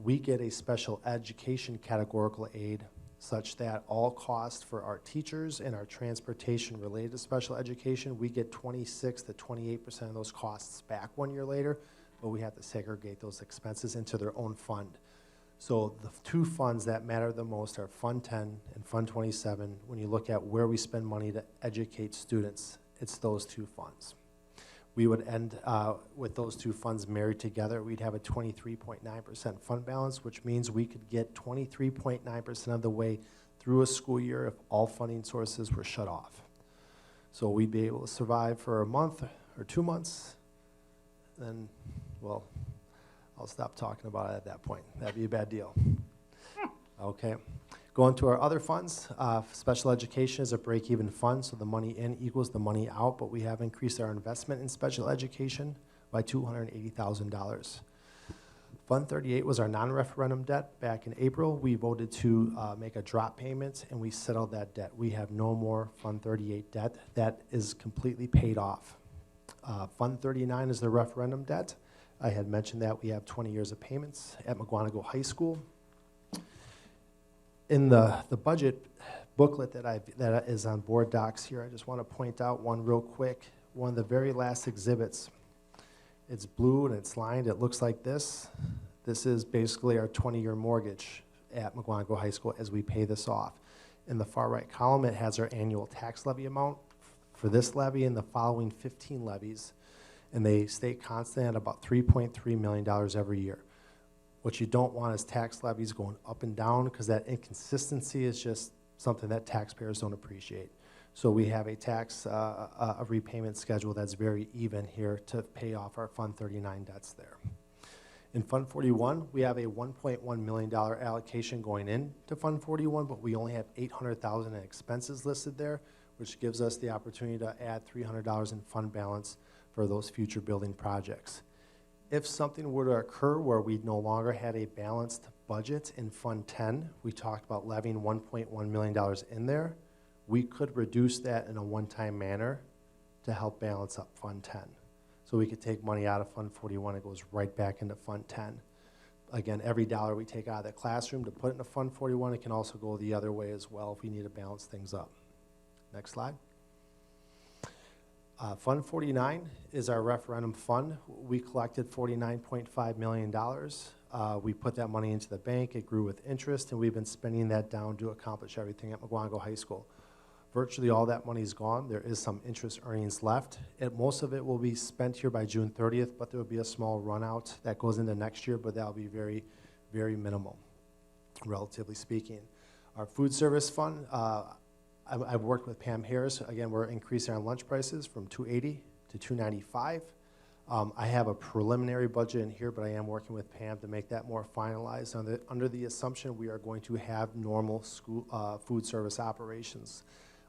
We get a special education categorical aid such that all costs for our teachers and our transportation related to special education, we get 26 to 28% of those costs back 1 year later, but we have to segregate those expenses into their own fund. So the two funds that matter the most are Fund 10 and Fund 27. When you look at where we spend money to educate students, it's those two funds. We would end with those two funds married together. We'd have a 23.9% fund balance, which means we could get 23.9% of the way through a school year if all funding sources were shut off. So we'd be able to survive for a month or 2 months, then, well, I'll stop talking about it at that point. That'd be a bad deal. Okay. Going to our other funds, special education is a break-even fund, so the money in equals the money out, but we have increased our investment in special education by $280,000. Fund 38 was our non-referendum debt. Back in April, we voted to make a drop payment, and we settled that debt. We have no more Fund 38 debt. That is completely paid off. Fund 39 is the referendum debt. I had mentioned that we have 20 years of payments at McGuanago High School. In the budget booklet that is on board docs here, I just want to point out one real quick. One of the very last exhibits, it's blue and it's lined. It looks like this. This is basically our 20-year mortgage at McGuanago High School as we pay this off. In the far right column, it has our annual tax levy amount for this levy and the following 15 levies. And they stay constant at about $3.3 million every year. What you don't want is tax levies going up and down, because that inconsistency is just something that taxpayers don't appreciate. So we have a tax a repayment schedule that's very even here to pay off our Fund 39 debts there. In Fund 41, we have a $1.1 million allocation going into Fund 41, but we only have $800,000 in expenses listed there, which gives us the opportunity to add $300 in fund balance for those future building projects. If something were to occur where we no longer had a balanced budget in Fund 10, we talked about levying $1.1 million in there, we could reduce that in a one-time manner to help balance up Fund 10. So we could take money out of Fund 41, it goes right back into Fund 10. Again, every dollar we take out of the classroom to put into Fund 41, it can also go the other way as well if we need to balance things up. Next slide. Fund 49 is our referendum fund. We collected $49.5 million. We put that money into the bank, it grew with interest, and we've been spending that down to accomplish everything at McGuanago High School. Virtually all that money is gone. There is some interest earnings left. Most of it will be spent here by June 30th, but there will be a small run out that goes into next year, but that'll be very, very minimal, relatively speaking. Our food service fund, I've worked with Pam Harris. Again, we're increasing our lunch prices from $2.80 to $2.95. I have a preliminary budget in here, but I am working with Pam to make that more finalized under the assumption we are going to have normal school food service operations.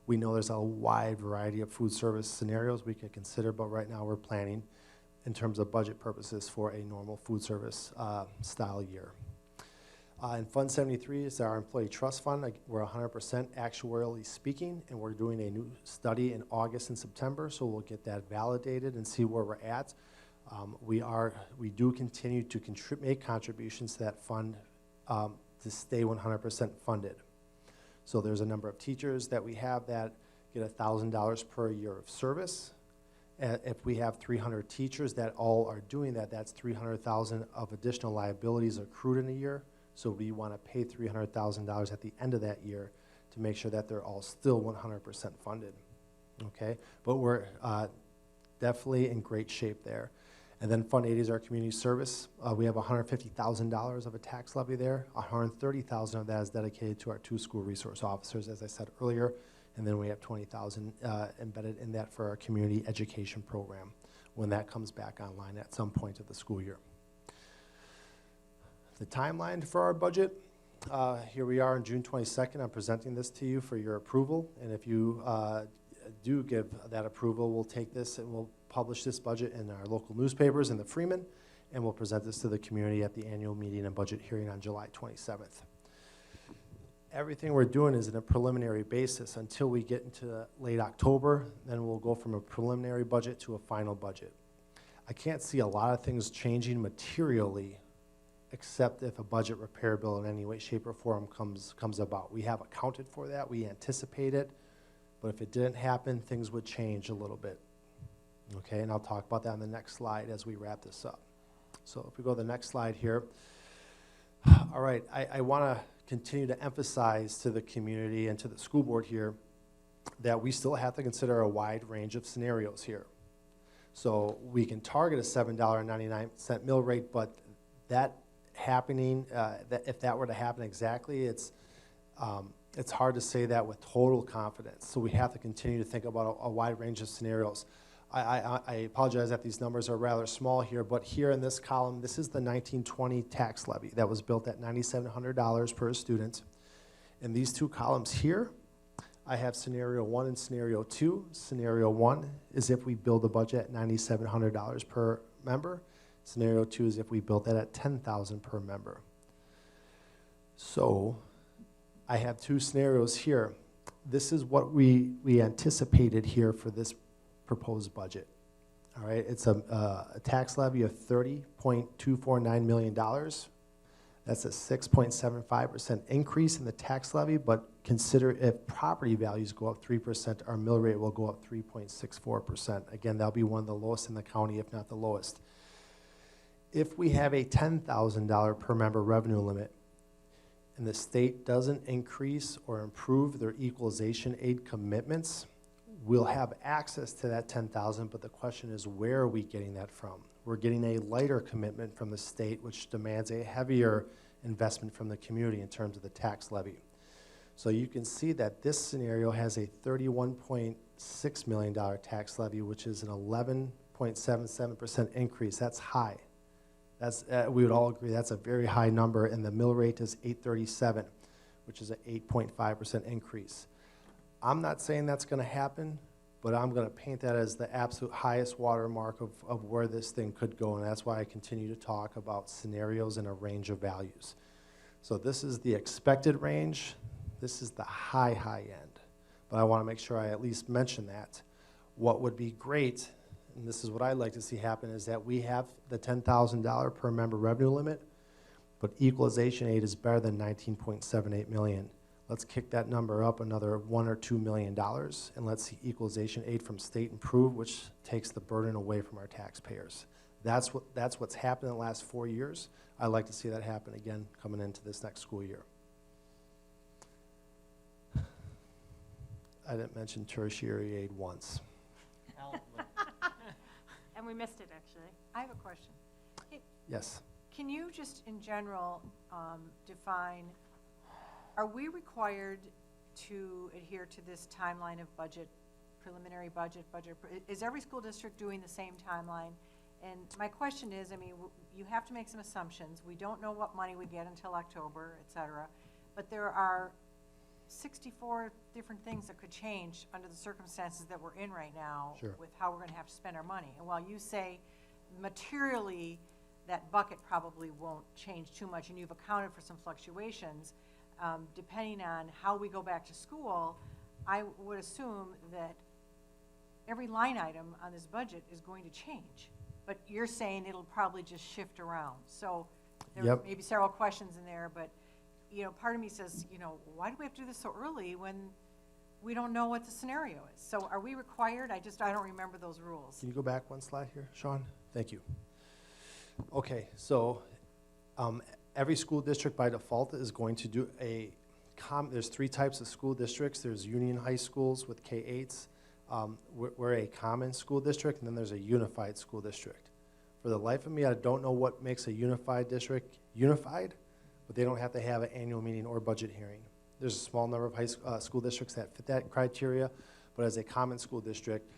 We know there's a wide variety of food service scenarios we could consider, but right now we're planning in terms of budget purposes for a normal food service style year. In Fund 73 is our employee trust fund. We're 100% actuarially speaking, and we're doing a new study in August and September, so we'll get that validated and see where we're at. We do continue to make contributions to that fund to stay 100% funded. So there's a number of teachers that we have that get $1,000 per year of service. If we have 300 teachers that all are doing that, that's $300,000 of additional liabilities accrued in a year. So we want to pay $300,000 at the end of that year to make sure that they're all still 100% funded. Okay, but we're definitely in great shape there. And then Fund 80 is our community service. We have $150,000 of a tax levy there. $130,000 of that is dedicated to our 2 school resource officers, as I said earlier. And then we have $20,000 embedded in that for our community education program when that comes back online at some point of the school year. The timeline for our budget, here we are on June 22nd. I'm presenting this to you for your approval. And if you do give that approval, we'll take this and we'll publish this budget in our local newspapers in the Freeman, and we'll present this to the community at the annual meeting and budget hearing on July 27th. Everything we're doing is in a preliminary basis until we get into late October. Then we'll go from a preliminary budget to a final budget. I can't see a lot of things changing materially except if a budget repair bill in any way, shape, or form comes about. We have accounted for that, we anticipate it, but if it didn't happen, things would change a little bit. Okay, and I'll talk about that on the next slide as we wrap this up. So if we go to the next slide here. All right, I want to continue to emphasize to the community and to the school board here that we still have to consider a wide range of scenarios here. So we can target a $7.99 mill rate, but that happening, if that were to happen exactly, it's hard to say that with total confidence. So we have to continue to think about a wide range of scenarios. I apologize that these numbers are rather small here, but here in this column, this is the 1920 tax levy that was built at $9,700 per student. In these 2 columns here, I have scenario 1 and scenario 2. Scenario 1 is if we build the budget at $9,700 per member. Scenario 2 is if we built that at $10,000 per member. So I have 2 scenarios here. This is what we anticipated here for this proposed budget. All right, it's a tax levy of $30.249 million. That's a 6.75% increase in the tax levy, but consider if property values go up 3%, our mill rate will go up 3.64%. Again, that'll be one of the lowest in the county, if not the lowest. If we have a $10,000 per member revenue limit and the state doesn't increase or improve their equalization aid commitments, we'll have access to that $10,000, but the question is, where are we getting that from? we're getting a lighter commitment from the state, which demands a heavier investment from the community in terms of the tax levy. So you can see that this scenario has a $31.6 million tax levy, which is an 11.77% increase. That's high. That's, we would all agree that's a very high number, and the mill rate is 837, which is an 8.5% increase. I'm not saying that's going to happen, but I'm going to paint that as the absolute highest watermark of where this thing could go, and that's why I continue to talk about scenarios and a range of values. So this is the expected range. This is the high end, but I want to make sure I at least mention that. What would be great, and this is what I'd like to see happen, is that we have the $10,000 per member revenue limit, but equalization aid is better than 19.78 million. Let's kick that number up another $1 or $2 million, and let's see equalization aid from state improve, which takes the burden away from our taxpayers. That's what's happened in the last 4 years. I'd like to see that happen again coming into this next school year. I didn't mention tertiary aid once. And we missed it, actually. I have a question. Yes. Can you just, in general, define, are we required to adhere to this timeline of budget, preliminary budget, is every school district doing the same timeline? And my question is, I mean, you have to make some assumptions. We don't know what money we get until October, et cetera, but there are 64 different things that could change under the circumstances that we're in right now. Sure. With how we're going to have to spend our money. And while you say materially that bucket probably won't change too much, and you've accounted for some fluctuations, depending on how we go back to school, I would assume that every line item on this budget is going to change. But you're saying it'll probably just shift around. So there Yep. may be several questions in there, but you know, part of me says, you know, why do we have to do this so early when we don't know what the scenario is? So are we required? I don't remember those rules. Can you go back one slide here, Sean? Thank you. Okay, so every school district by default is going to do there's 3 types of school districts. There's union high schools with K-8s. We're a common school district, and then there's a unified school district. For the life of me, I don't know what makes a unified district unified, but they don't have to have an annual meeting or budget hearing. There's a small number of school districts that fit that criteria, but as a common school district,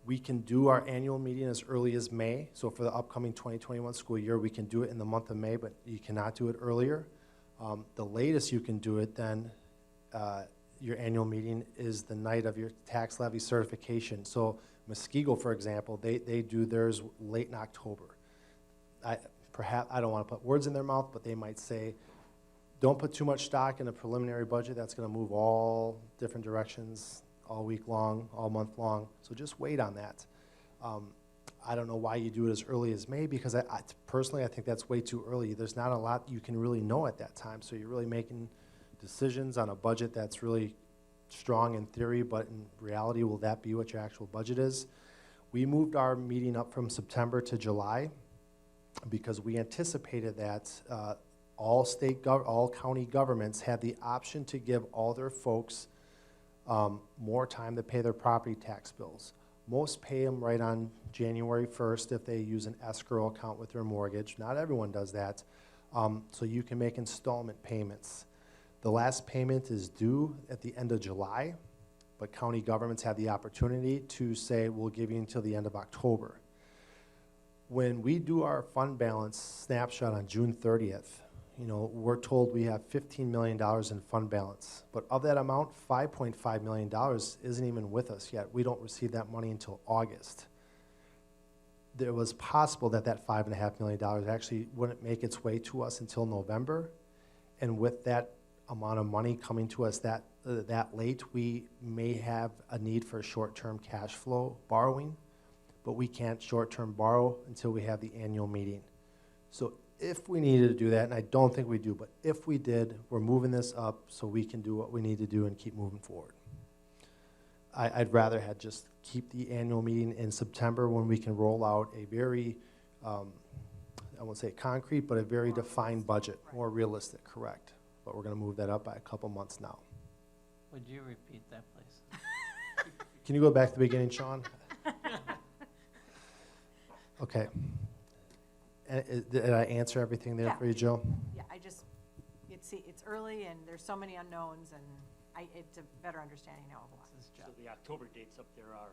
we can do our annual meeting as early as May. So for the upcoming 2021 school year, we can do it in the month of May, but you cannot do it earlier. The latest you can do it then, your annual meeting is the night of your tax levy certification. So Muskego, for example, they do theirs late in October. Perhaps, I don't want to put words in their mouth, but they might say, don't put too much stock in a preliminary budget. That's going to move all different directions all week long, all month long. So just wait on that. I don't know why you do it as early as May, because personally, I think that's way too early. There's not a lot you can really know at that time. So you're really making decisions on a budget that's really strong in theory, but in reality, will that be what your actual budget is? We moved our meeting up from September to July, because we anticipated that all county governments had the option to give all their folks more time to pay their property tax bills. Most pay them right on January 1st if they use an escrow account with their mortgage. Not everyone does that. So you can make installment payments. The last payment is due at the end of July, but county governments have the opportunity to say, we'll give you until the end of October. When we do our fund balance snapshot on June 30th, you know, we're told we have $15 million in fund balance. But of that amount, $5.5 million isn't even with us yet. We don't receive that money until August. It was possible that that $5.5 million actually wouldn't make its way to us until November. And with that amount of money coming to us that late, we may have a need for short-term cash flow borrowing. But we can't short-term borrow until we have the annual meeting. So if we needed to do that, and I don't think we do, but if we did, we're moving this up so we can do what we need to do and keep moving forward. I'd rather have just keep the annual meeting in September when we can roll out a very, I won't say concrete, but a very defined budget, more realistic, correct. But we're gonna move that up by a couple months now. Would you repeat that, please? Can you go back to the beginning, Sean? Okay. Did I answer everything there Yeah. for you, Joe? Yeah, it's early and there's so many unknowns and it's a better understanding now of what. So the October dates up there are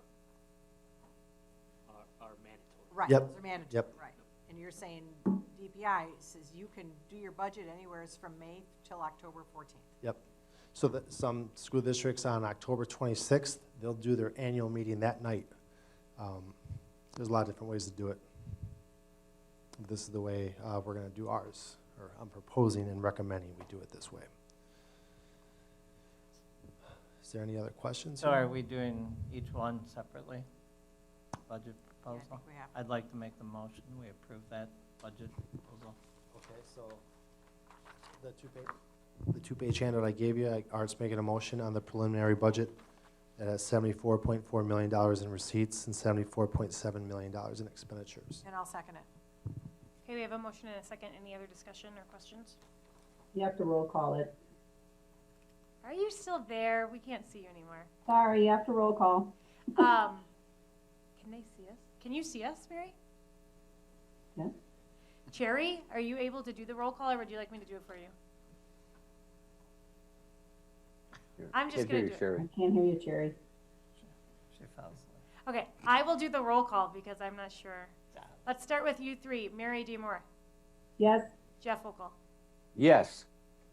mandatory. Right, Yep. those are mandatory, Yep. right. And you're saying DPI says you can do your budget anywhere from May till October 14th. Yep. So that some school districts on October 26th, they'll do their annual meeting that night. There's a lot of different ways to do it. This is the way we're going to do ours, or I'm proposing and recommending we do it this way. Is there any other questions? So are we doing each one separately? Budget Yeah, I proposal? think we have. I'd like to make the motion, we approve that budget proposal. Okay, so the two-page handout I gave you, Art's making a motion on the preliminary budget that has $74.4 million in receipts and $74.7 million in expenditures. And I'll second it. Okay, we have a motion and a second. Any other discussion or questions? You have to roll call it. Are you still there? We can't see you anymore. Sorry, you have to roll call. Can they see us? Can you see us, Mary? Yeah. Cherry, are you able to do the roll call, or would you like me to do it for you? I'm just Can't gonna hear do you, it. Sherry. I can't hear you, Cherry. She fell asleep. Okay, I will do the roll call because I'm not sure. Let's start with you three. Mary D. Moore, Yes? Jeff Ockel, Yes.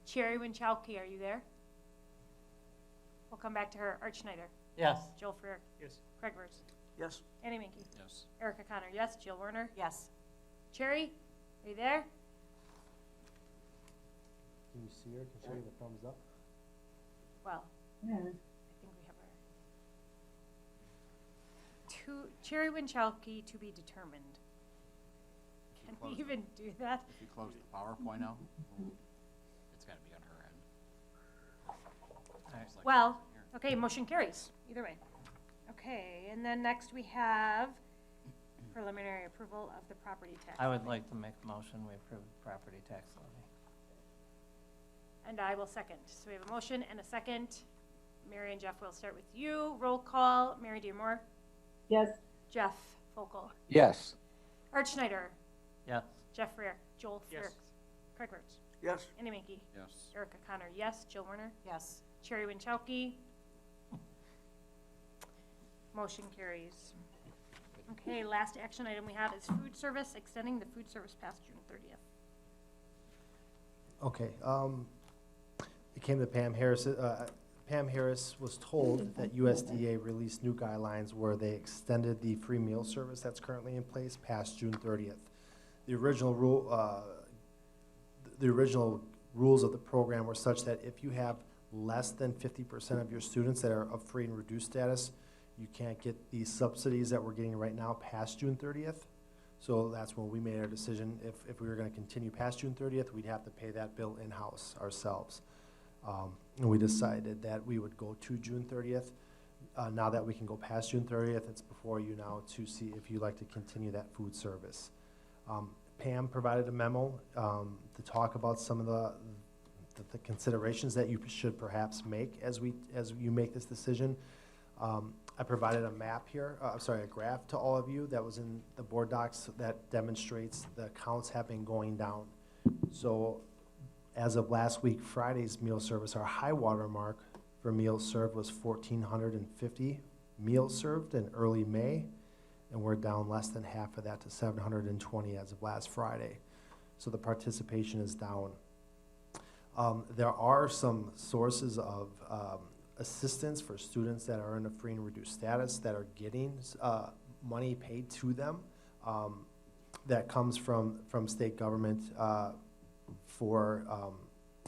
Cherry Winchowski, are you there? We'll come back to her. Art Schneider, Yes. Joel Freer, Yes. Craig Verse, Yes. Annie Minky, Yes. Erica Connor, yes. Jill Werner, Yes. Cherry, are you there? Can you see her? Can show you the thumbs up? Well, Yeah. I think we have our Cherry Winchowski to be determined. Can we close even do that? If you close the PowerPoint out, it's gotta be on her end. Looks like Well, it's here. okay, motion carries, either way. Okay, and then next we have preliminary approval of the property tax. I would levy. like to make a motion, we approve the property tax levy. And I will second. So we have a motion and a second. Mary and Jeff, we'll start with you. Roll call. Mary D. Moore, Yes? Jeff Focal, Yes. Art Schneider, Yes. Jeff Freer, Joel Yes. Freer, Craig Wertz, Yes. Annie Minky, Yes. Erica Connor, yes. Jill Werner, Yes. Cherry Winchowski. Motion carries. Okay, last action item we have is food service, extending the food service past June 30th. Okay, it came to Pam Harris. Pam Harris was told that USDA released new guidelines where they extended the free meal service that's currently in place past June 30th. The original rules of the program were such that if you have less than 50% of your students that are of free and reduced status, you can't get the subsidies that we're getting right now past June 30th. So that's when we made our decision. If we were going to continue past June 30th, we'd have to pay that bill in-house ourselves. And we decided that we would go to June 30th. Now that we can go past June 30th, it's before you now to see if you'd like to continue that food service. Pam provided a memo to talk about some of the considerations that you should perhaps make as you make this decision. I provided a map here, a graph to all of you that was in the board docs that demonstrates the counts have been going down. So as of last week, Friday's meal service, our high water mark for meals served was 1,450 meals served in early May, and we're down less than half of that to 720 as of last Friday. So the participation is down. There are some sources of assistance for students that are in a free and reduced status that are getting money paid to them that comes from state government for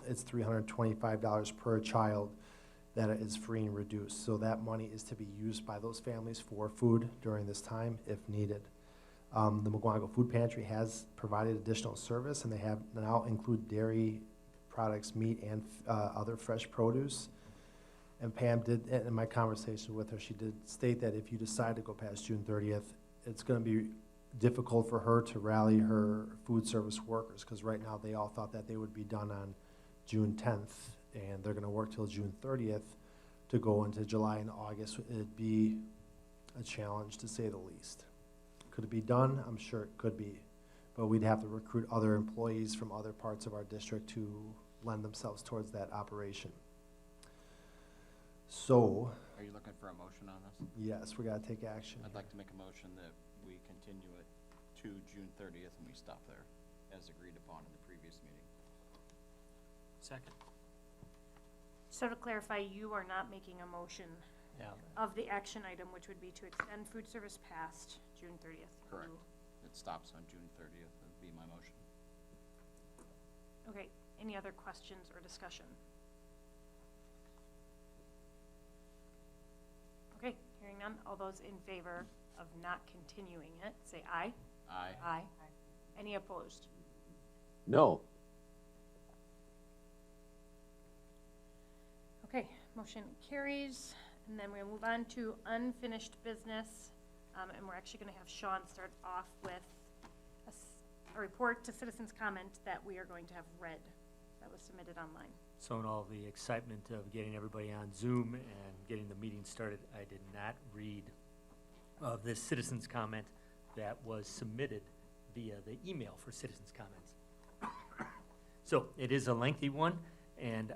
it's $325 per child that is free and reduced. So that money is to be used by those families for food during this time if needed. The McGuanago Food Pantry has provided additional service, and they have now include dairy products, meat, and other fresh produce. And Pam did, in my conversation with her, she did state that if you decide to go past June 30th, it's going to be difficult for her to rally her food service workers, because right now they all thought that they would be done on June 10th, and they're going to work till June 30th to go into July and August. It'd be a challenge, to say the least. Could it be done? I'm sure it could be. But we'd have to recruit other employees from other parts of our district to lend themselves towards that operation. So, Are you looking for a motion on this? yes, we gotta take action. I'd like to make a motion that we continue it to June 30th and we stop there, as agreed upon in the previous meeting. Second. So to clarify, you are not making a motion Yeah. of the action item, which would be to extend food service past June 30th. Correct. It stops on June 30th, would be my motion. Okay, any other questions or discussion? Okay, hearing none, all those in favor of not continuing it, say aye. Aye. Aye. Any opposed? No. Okay, motion carries, and then we'll move on to unfinished business. And we're actually gonna have Sean start off with a report to citizens' comment that we are going to have read, that was submitted online. So in all the excitement of getting everybody on Zoom and getting the meeting started, I did not read this citizens' comment that was submitted via the email for citizens' comments. So it is a lengthy one, and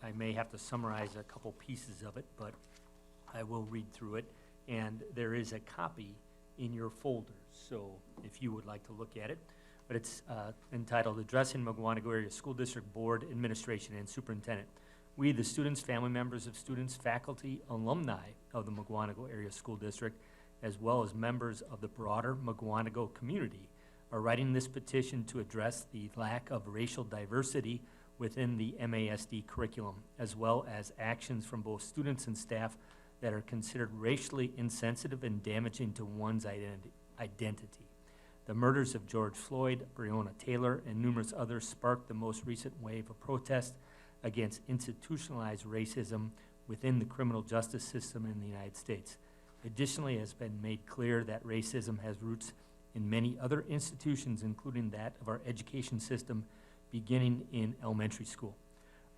I may have to summarize a couple pieces of it, but I will read through it. And there is a copy in your folders, so if you would like to look at it. But it's entitled Addressing Mugwanago Area School District Board, Administration, and Superintendent. We, the students, family members of students, faculty, alumni of the Mugwanago Area School District, as well as members of the broader Mugwanago community, are writing this petition to address the lack of racial diversity within the MASD curriculum, as well as actions from both students and staff that are considered racially insensitive and damaging to one's identity. The murders of George Floyd, Breonna Taylor, and numerous others sparked the most recent wave of protest against institutionalized racism within the criminal justice system in the United States. Additionally, it has been made clear that racism has roots in many other institutions, including that of our education system, beginning in elementary school.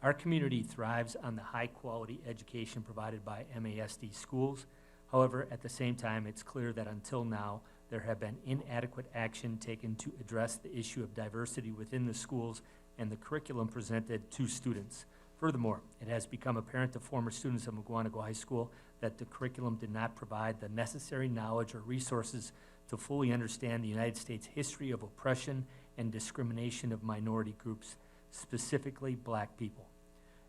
Our community thrives on the high-quality education provided by MASD schools. However, at the same time, it's clear that until now, there have been inadequate action taken to address the issue of diversity within the schools and the curriculum presented to students. Furthermore, it has become apparent to former students of Mugwanago High School that the curriculum did not provide the necessary knowledge or resources to fully understand the United States history of oppression and discrimination of minority groups, specifically Black people.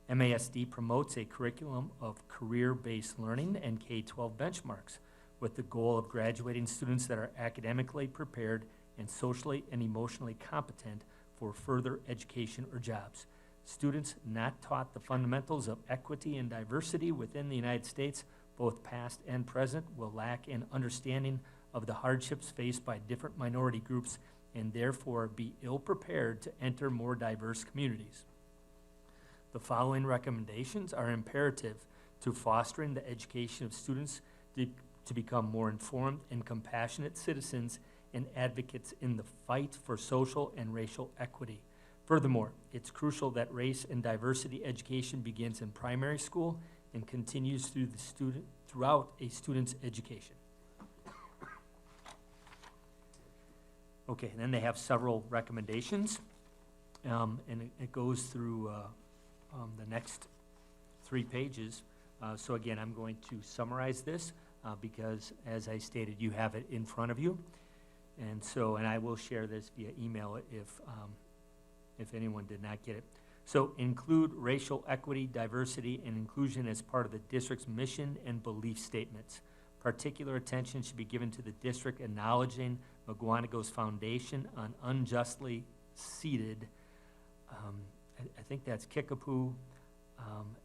MASD promotes a curriculum of career-based learning and K-12 benchmarks with the goal of graduating students that are academically prepared and socially and emotionally competent for further education or jobs. Students not taught the fundamentals of equity and diversity within the United States, both past and present, will lack an understanding of the hardships faced by different minority groups and therefore be ill-prepared to enter more diverse communities. The following recommendations are imperative to fostering the education of students to become more informed and compassionate citizens and advocates in the fight for social and racial equity. Furthermore, it's crucial that race and diversity education begins in primary school and continues throughout a student's education. Okay, and then they have several recommendations, and it goes through the next 3 pages. So again, I'm going to summarize this because, as I stated, you have it in front of you. And I will share this via email if anyone did not get it. So include racial equity, diversity, and inclusion as part of the district's mission and belief statements. Particular attention should be given to the district acknowledging Mugwanago's foundation on unjustly ceded, I think that's Kickapoo,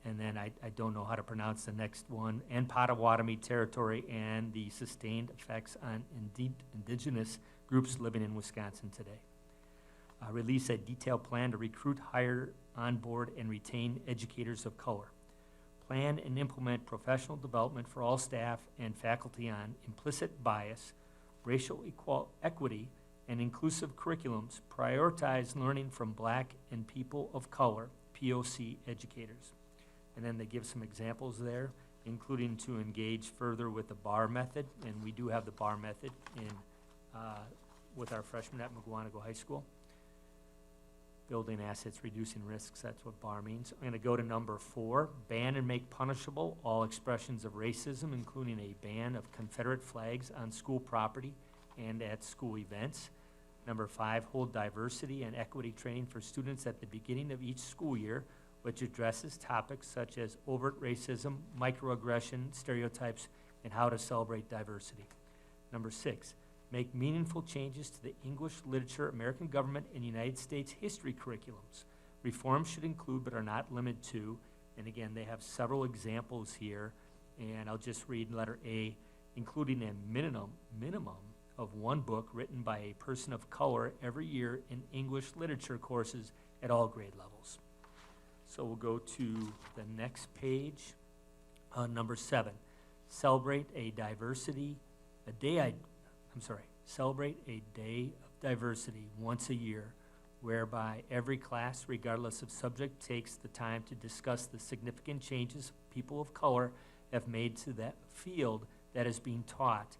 and then I don't know how to pronounce the next one, and Potawatomi territory and the sustained effects on indigenous groups living in Wisconsin today. Release a detailed plan to recruit, hire, onboard, and retain educators of color. Plan and implement professional development for all staff and faculty on implicit bias, racial equity, and inclusive curriculums. Prioritize learning from Black and people of color, POC educators. And then they give some examples there, including to engage further with the BAR method, and we do have the BAR method with our freshmen at McGuanago High School. Building assets, reducing risks, that's what BAR means. I'm gonna go to number 4, ban and make punishable all expressions of racism, including a ban of Confederate flags on school property and at school events. Number 5, hold diversity and equity training for students at the beginning of each school year, which addresses topics such as overt racism, microaggression, stereotypes, and how to celebrate diversity. Number 6, make meaningful changes to the English literature, American government, and United States history curriculums. Reforms should include, but are not limited to, and again, they have several examples here, and I'll just read letter A, including a minimum of 1 book written by a person of color every year in English literature courses at all grade levels. So we'll go to the next page, number 7. Celebrate a day of diversity once a year, whereby every class, regardless of subject, takes the time to discuss the significant changes people of color have made to that field that is being taught,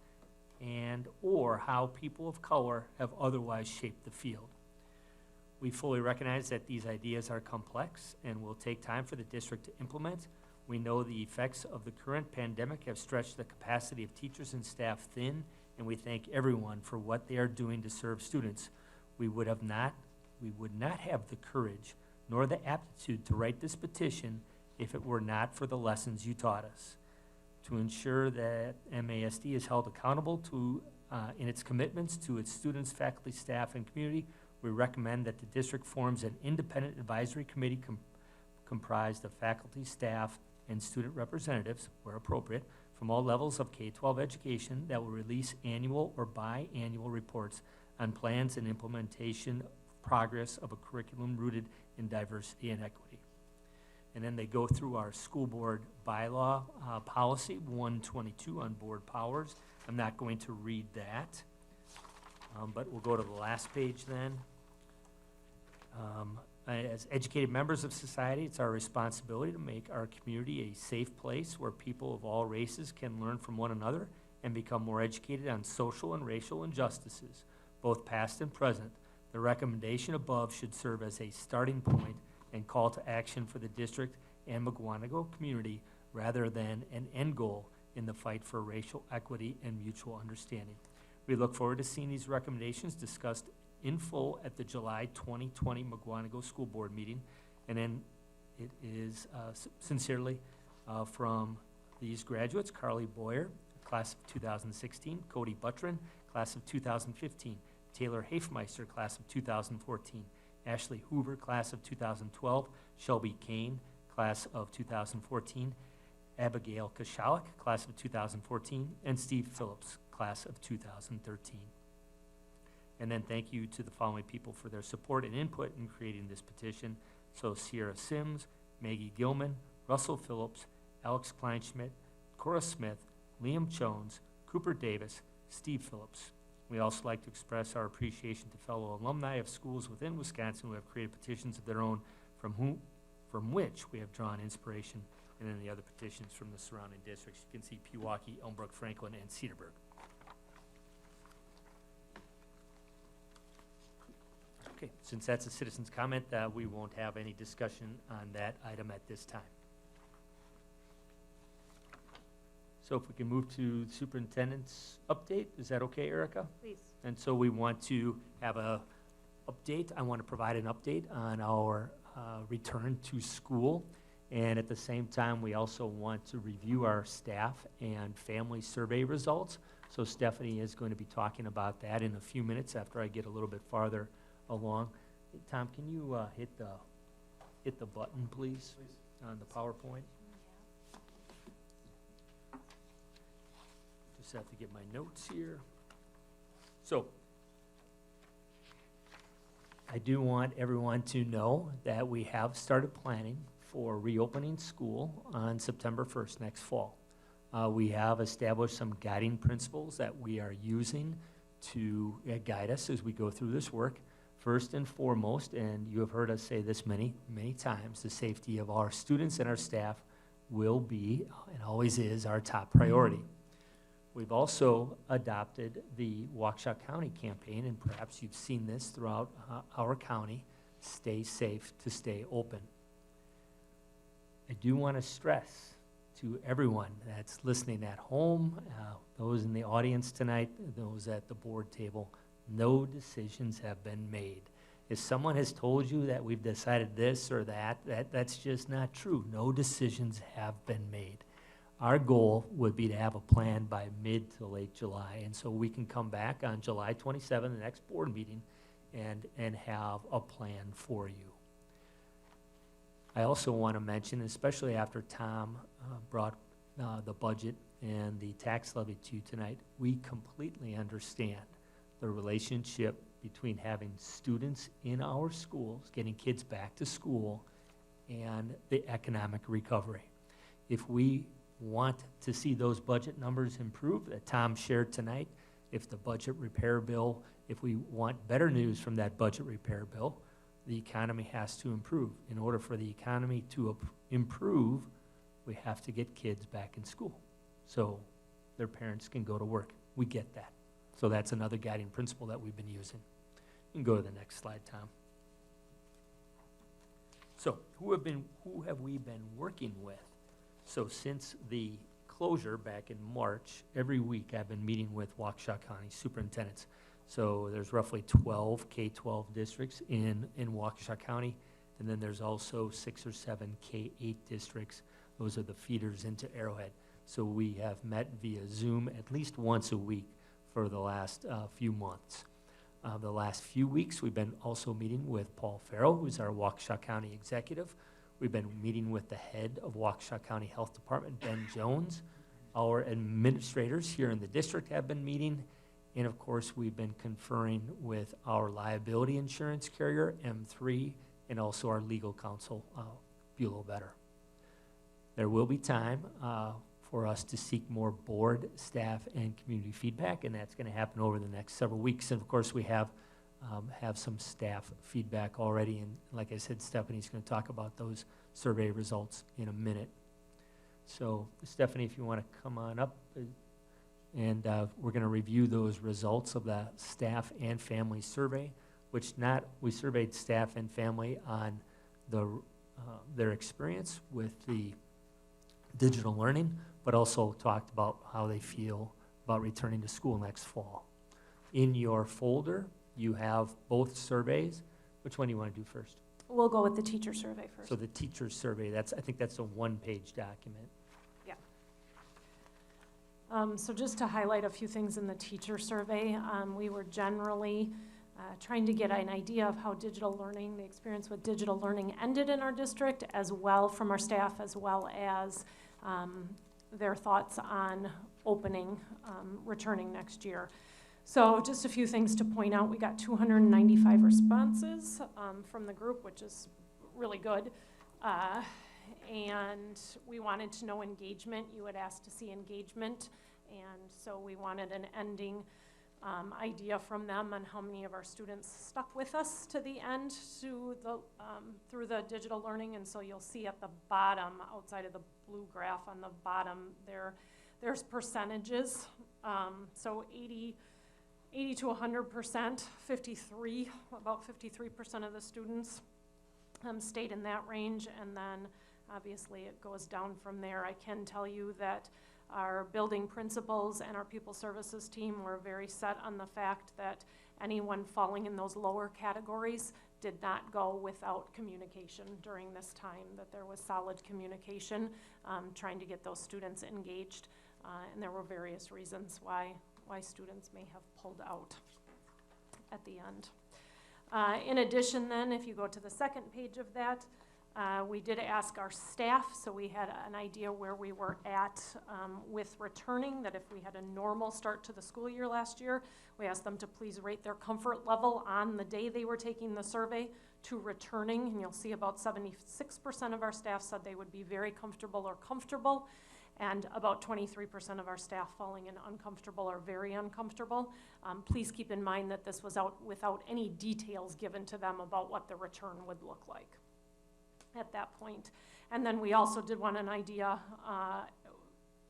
and or how people of color have otherwise shaped the field. We fully recognize that these ideas are complex and will take time for the district to implement. We know the effects of the current pandemic have stretched the capacity of teachers and staff thin, and we thank everyone for what they are doing to serve students. We would not have the courage nor the aptitude to write this petition if it were not for the lessons you taught us. To ensure that MASD is held accountable in its commitments to its students, faculty, staff, and community, we recommend that the district forms an independent advisory committee comprised of faculty, staff, and student representatives, where appropriate, from all levels of K-12 education that will release annual or biannual reports on plans and implementation progress of a curriculum rooted in diversity and equity. And then they go through our school board bylaw policy 122 on board powers. I'm not going to read that, but we'll go to the last page then. As educated members of society, it's our responsibility to make our community a safe place where people of all races can learn from one another and become more educated on social and racial injustices, both past and present. The recommendation above should serve as a starting point and call to action for the district and McGuanago community rather than an end goal in the fight for racial equity and mutual understanding. We look forward to seeing these recommendations discussed in full at the July 2020 McGuanago School Board meeting. And then it is sincerely from these graduates: Carly Boyer, class of 2016, Cody Buttrin, class of 2015, Taylor Hafmeister, class of 2014, Ashley Hoover, class of 2012, Shelby Kane, class of 2014, Abigail Kashalik, class of 2014, and Steve Phillips, class of 2013. And then thank you to the following people for their support and input in creating this petition. So Sierra Sims, Maggie Gilman, Russell Phillips, Alex Kleinschmidt, Cora Smith, Liam Jones, Cooper Davis, Steve Phillips. We also like to express our appreciation to fellow alumni of schools within Wisconsin who have created petitions of their own from which we have drawn inspiration, and then the other petitions from the surrounding districts. You can see Pewaukee, Elmbrook, Franklin, and Cedarburg. Okay, since that's a citizen's comment, we won't have any discussion on that item at this time. So if we can move to the superintendent's update, is that okay, Erica? Please. And so we want to have a update. I want to provide an update on our return to school. And at the same time, we also want to review our staff and family survey results. So Stephanie is going to be talking about that in a few minutes after I get a little bit farther along. Hey, Tom, can you hit the button, please, on the PowerPoint? Just have to get my notes here. So I do want everyone to know that we have started planning for reopening school on September 1st, next fall. We have established some guiding principles that we are using to guide us as we go through this work. First and foremost, and you have heard us say this many, many times, the safety of our students and our staff will be, and always is, our top priority. We've also adopted the Waukesha County campaign, and perhaps you've seen this throughout our county, Stay Safe to Stay Open. I do want to stress to everyone that's listening at home, those in the audience tonight, those at the board table, no decisions have been made. If someone has told you that we've decided this or that's just not true. No decisions have been made. Our goal would be to have a plan by mid to late July, and so we can come back on July 27th, the next board meeting, and have a plan for you. I also want to mention, especially after Tom brought the budget and the tax levy to you tonight, we completely understand the relationship between having students in our schools, getting kids back to school, and the economic recovery. If we want to see those budget numbers improve that Tom shared tonight, if the budget repair bill, if we want better news from that budget repair bill, the economy has to improve. In order for the economy to improve, we have to get kids back in school so their parents can go to work. We get that. So that's another guiding principle that we've been using. You can go to the next slide, Tom. So who have we been working with? So since the closure back in March, every week I've been meeting with Waukesha County superintendents. So there's roughly 12 K-12 districts in Waukesha County, and then there's also 6 or 7 K-8 districts. Those are the feeders into Arrowhead. So we have met via Zoom at least once a week for the last few months. The last few weeks, we've been also meeting with Paul Farrell, who's our Waukesha County executive. We've been meeting with the head of Waukesha County Health Department, Ben Jones. Our administrators here in the district have been meeting. And of course, we've been conferring with our liability insurance carrier, M3, and also our legal counsel, Bulow Better. There will be time for us to seek more board, staff, and community feedback, and that's going to happen over the next several weeks. And of course, we have some staff feedback already, and like I said, Stephanie's going to talk about those survey results in a minute. So, Stephanie, if you want to come on up, and we're going to review those results of the staff and family survey, which we surveyed staff and family on their experience with the digital learning, but also talked about how they feel about returning to school next fall. In your folder, you have both surveys. Which one do you want to do first? We'll go with the teacher survey first. So the teacher survey, I think that's a one-page document. Yeah. So just to highlight a few things in the teacher survey, we were generally trying to get an idea of how digital learning, the experience with digital learning ended in our district, as well from our staff, as well as their thoughts on returning next year. So just a few things to point out. We got 295 responses from the group, which is really good. And we wanted to know engagement. You had asked to see engagement. And so we wanted an ending idea from them on how many of our students stuck with us to the end through the digital learning. And so you'll see at the bottom, outside of the blue graph on the bottom, there's percentages. So 80 to 100%, about 53% of the students stayed in that range, and then obviously it goes down from there. I can tell you that our building principals and our pupil services team were very set on the fact that anyone falling in those lower categories did not go without communication during this time, that there was solid communication, trying to get those students engaged, and there were various reasons why students may have pulled out at the end. In addition then, if you go to the second page of that, we did ask our staff, so we had an idea where we were at with returning, that if we had a normal start to the school year last year, we asked them to please rate their comfort level on the day they were taking the survey to returning, and you'll see about 76% of our staff said they would be very comfortable or comfortable, and about 23% of our staff falling in uncomfortable or very uncomfortable. Please keep in mind that this was out without any details given to them about what the return would look like at that point. And then we also did want an idea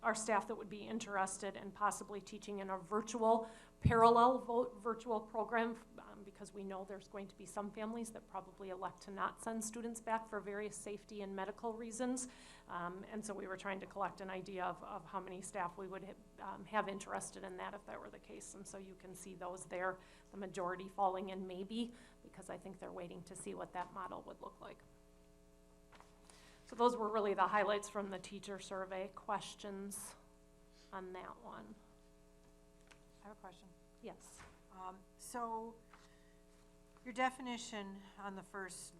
our staff that would be interested in possibly teaching in a virtual, parallel virtual program, because we know there's going to be some families that probably elect to not send students back for various safety and medical reasons. And so we were trying to collect an idea of how many staff we would have interested in that if that were the case. And so you can see those there, the majority falling in maybe, because I think they're waiting to see what that model would look like. So those were really the highlights from the teacher survey. Questions on that one? I have a question. Yes. So your definition on the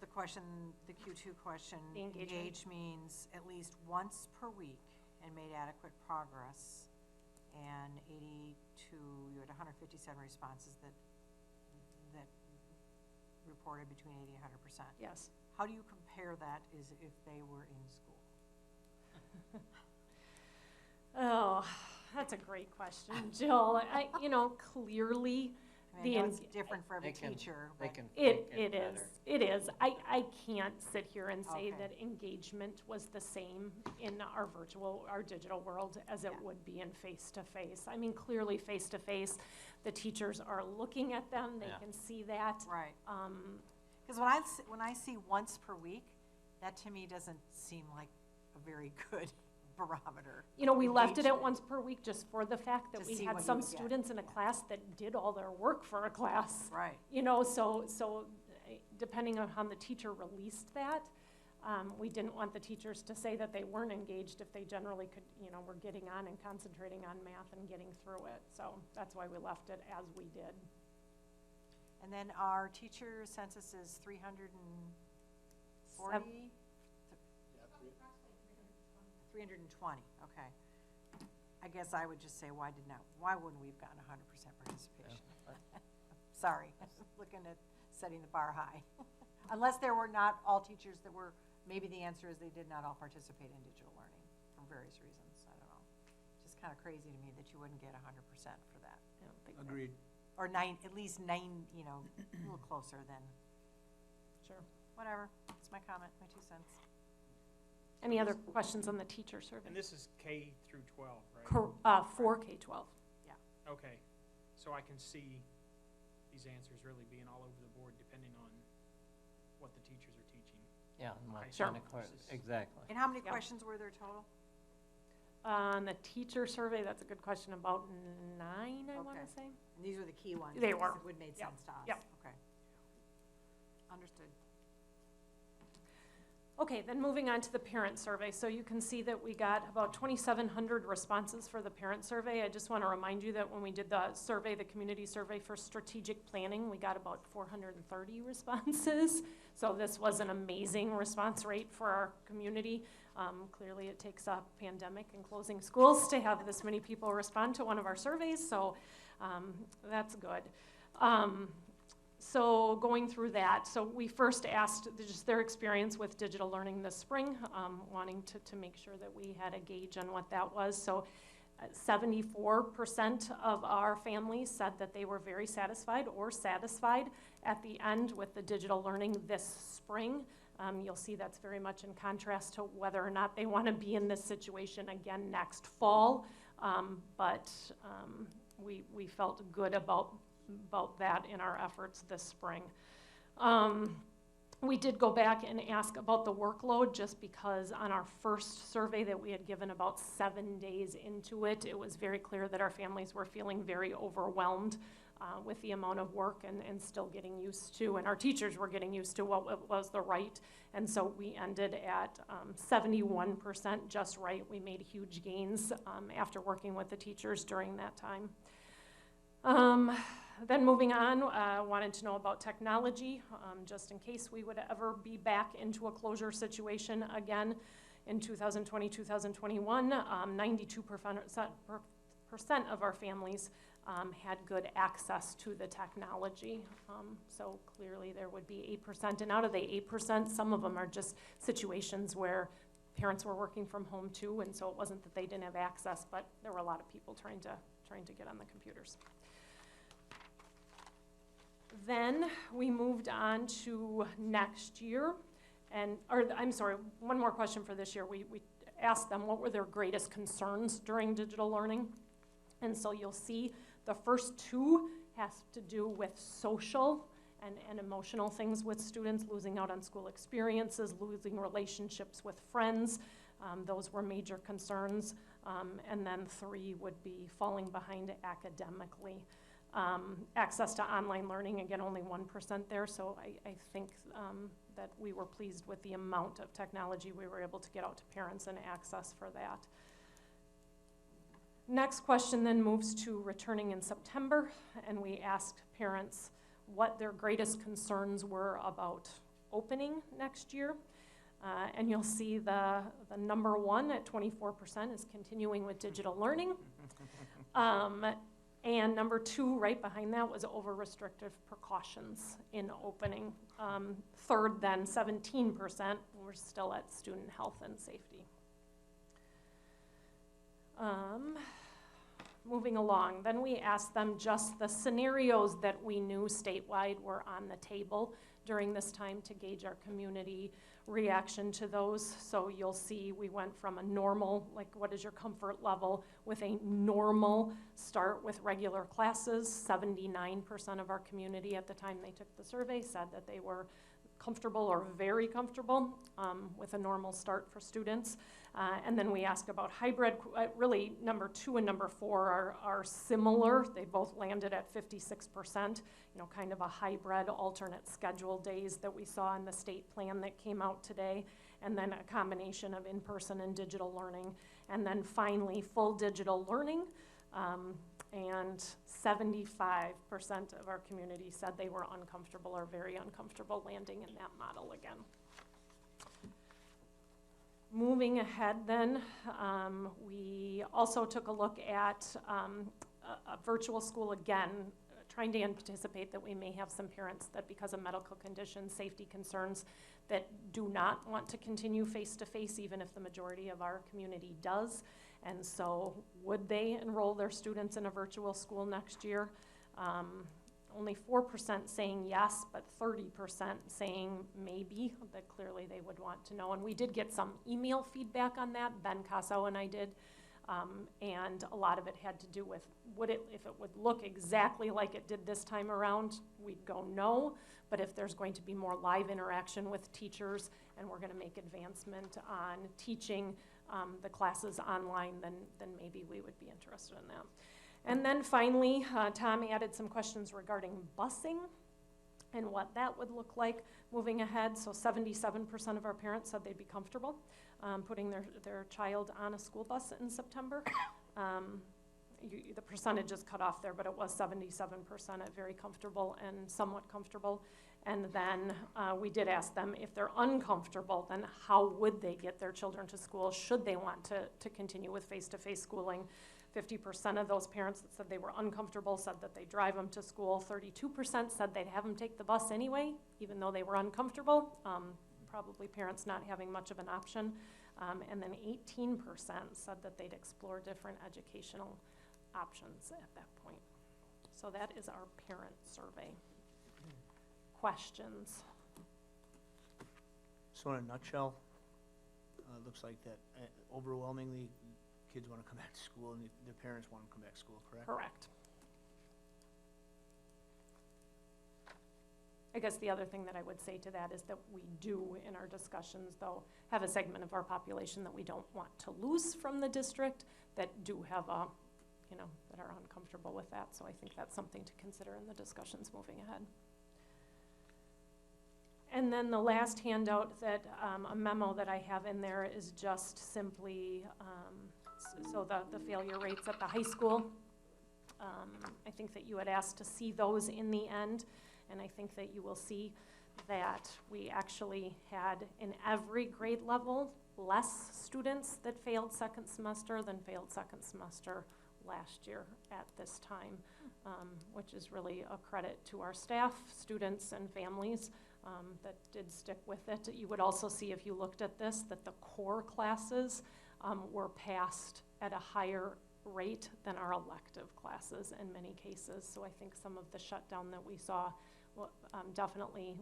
question, the Q2 question, The engagement. engage means at least once per week and made adequate progress. And 82, you had 157 responses that reported between 80 and 100%. Yes. How do you compare that as if they were in school? Oh, that's a great question, Jill. Clearly, I mean, I know it's different for every teacher, but it is. I can't sit here and say Okay. that engagement was the same in our digital world as it would be in face-to-face. I mean, clearly face-to-face, the teachers are looking at them, they can see that. Right. Because when I see once per week, that to me doesn't seem like a very good barometer. We left it at once per week just for the fact that To we see had what you some would get. students in a class that did all their work for a class. Right. So depending on how the teacher released that, we didn't want the teachers to say that they weren't engaged if they generally could, were getting on and concentrating on math and getting through it. So that's why we left it as we did. And then our teacher census is 340? 320, okay. I guess I would just say, why wouldn't we have gotten 100% participation? Sorry, looking at setting the bar high. Unless there were not all teachers that were, maybe the answer is they did not all participate in digital learning for various reasons, I don't know. Just kind of crazy to me that you wouldn't get 100% for that. I don't think Agreed. Or at least nine, a little closer than, Sure. whatever, it's my comment, my 2 cents. Any other questions on the teacher survey? And this is K through 12, right? For K-12. Yeah. Okay, so I can see these answers really being all over the board depending on what the teachers are teaching. Yeah, and what Sure. kind of exactly. And how many Yep. questions were there total? On the teacher survey, that's a good question, about 9, I want Okay. to say. And these were the key ones? They were. That would made Yep. sense to us? Yep. Okay. Understood. Okay, then moving on to the parent survey. So you can see that we got about 2,700 responses for the parent survey. I just want to remind you that when we did the survey, the community survey for strategic planning, we got about 430 responses. So this was an amazing response rate for our community. Clearly it takes a pandemic and closing schools to have this many people respond to one of our surveys, so that's good. So going through that, so we first asked just their experience with digital learning this spring, wanting to make sure that we had a gauge on what that was. So 74% of our families said that they were very satisfied or satisfied at the end with the digital learning this spring. You'll see that's very much in contrast to whether or not they want to be in this situation again next fall. But we felt good about that in our efforts this spring. We did go back and ask about the workload just because on our first survey that we had given about 7 days into it, it was very clear that our families were feeling very overwhelmed with the amount of work and still getting used to, and our teachers were getting used to what was the right. And so we ended at 71% just right. We made huge gains after working with the teachers during that time. Then moving on, wanted to know about technology, just in case we would ever be back into a closure situation again in 2020, 2021. 92% of our families had good access to the technology. So clearly there would be 8%, and out of the 8%, some of them are just situations where parents were working from home too, and so it wasn't that they didn't have access, but there were a lot of people trying to get on the computers. Then we moved on to next year, I'm sorry, one more question for this year. We asked them what were their greatest concerns during digital learning. And so you'll see the first two has to do with social and emotional things with students, losing out on school experiences, losing relationships with friends. Those were major concerns. And then 3 would be falling behind academically. Access to online learning, again, only 1% there, so I think that we were pleased with the amount of technology we were able to get out to parents and access for that. Next question then moves to returning in September, and we asked parents what their greatest concerns were about opening next year. And you'll see the number 1 at 24% is continuing with digital learning. And number 2, right behind that, was over-restrictive precautions in opening. Third, then, 17% were still at student health and safety. Moving along, then we asked them just the scenarios that we knew statewide were on the table during this time to gauge our community reaction to those. So you'll see we went from a normal, like what is your comfort level, with a normal start with regular classes. 79% of our community at the time they took the survey said that they were comfortable or very comfortable with a normal start for students. And then we ask about hybrid. Really, number 2 and number 4 are similar. They both landed at 56%, kind of a hybrid alternate schedule days that we saw in the state plan that came out today, and then a combination of in-person and digital learning. And then finally, full digital learning. And 75% of our community said they were uncomfortable or very uncomfortable landing in that model again. Moving ahead then, we also took a look at a virtual school again, trying to anticipate that we may have some parents that, because of medical conditions, safety concerns, that do not want to continue face-to-face, even if the majority of our community does. And so would they enroll their students in a virtual school next year? Only 4% saying yes, but 30% saying maybe, that clearly they would want to know. And we did get some email feedback on that, Ben Casso and I did, and a lot of it had to do with, if it would look exactly like it did this time around, we'd go no, but if there's going to be more live interaction with teachers and we're gonna make advancement on teaching the classes online, then maybe we would be interested in that. And then finally, Tom added some questions regarding busing and what that would look like moving ahead. So 77% of our parents said they'd be comfortable putting their child on a school bus in September. The percentage is cut off there, but it was 77% at very comfortable and somewhat comfortable. And then we did ask them if they're uncomfortable, then how would they get their children to school should they want to continue with face-to-face schooling. 50% of those parents that said they were uncomfortable said that they drive them to school. 32% said they'd have them take the bus anyway, even though they were uncomfortable. Probably parents not having much of an option. And then 18% said that they'd explore different educational options at that point. So that is our parent survey. Questions? So in a nutshell, it looks like that overwhelmingly kids want to come back to school and their parents want to come back to school, correct? Correct. I guess the other thing that I would say to that is that we do, in our discussions, though, have a segment of our population that we don't want to lose from the district that do have a, that are uncomfortable with that. So I think that's something to consider in the discussions moving ahead. And then the last handout that, a memo that I have in there is just simply, so the failure rates at the high school. I think that you had asked to see those in the end, and I think that you will see that we actually had, in every grade level, less students that failed second semester than failed second semester last year at this time, which is really a credit to our staff, students, and families that did stick with it. You would also see, if you looked at this, that the core classes were passed at a higher rate than our elective classes in many cases. So I think some of the shutdown that we saw definitely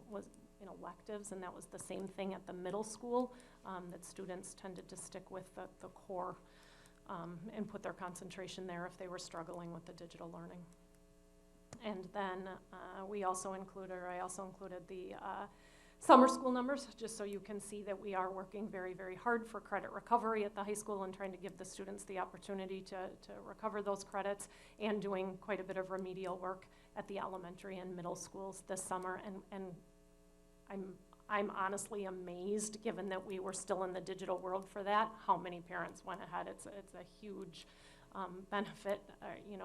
in electives, and that was the same thing at the middle school, that students tended to stick with the core and put their concentration there if they were struggling with the digital learning. And then I also included the summer school numbers, just so you can see that we are working very, very hard for credit recovery at the high school and trying to give the students the opportunity to recover those credits, and doing quite a bit of remedial work at the elementary and middle schools this summer. And I'm honestly amazed, given that we were still in the digital world for that, how many parents went ahead. It's a huge benefit,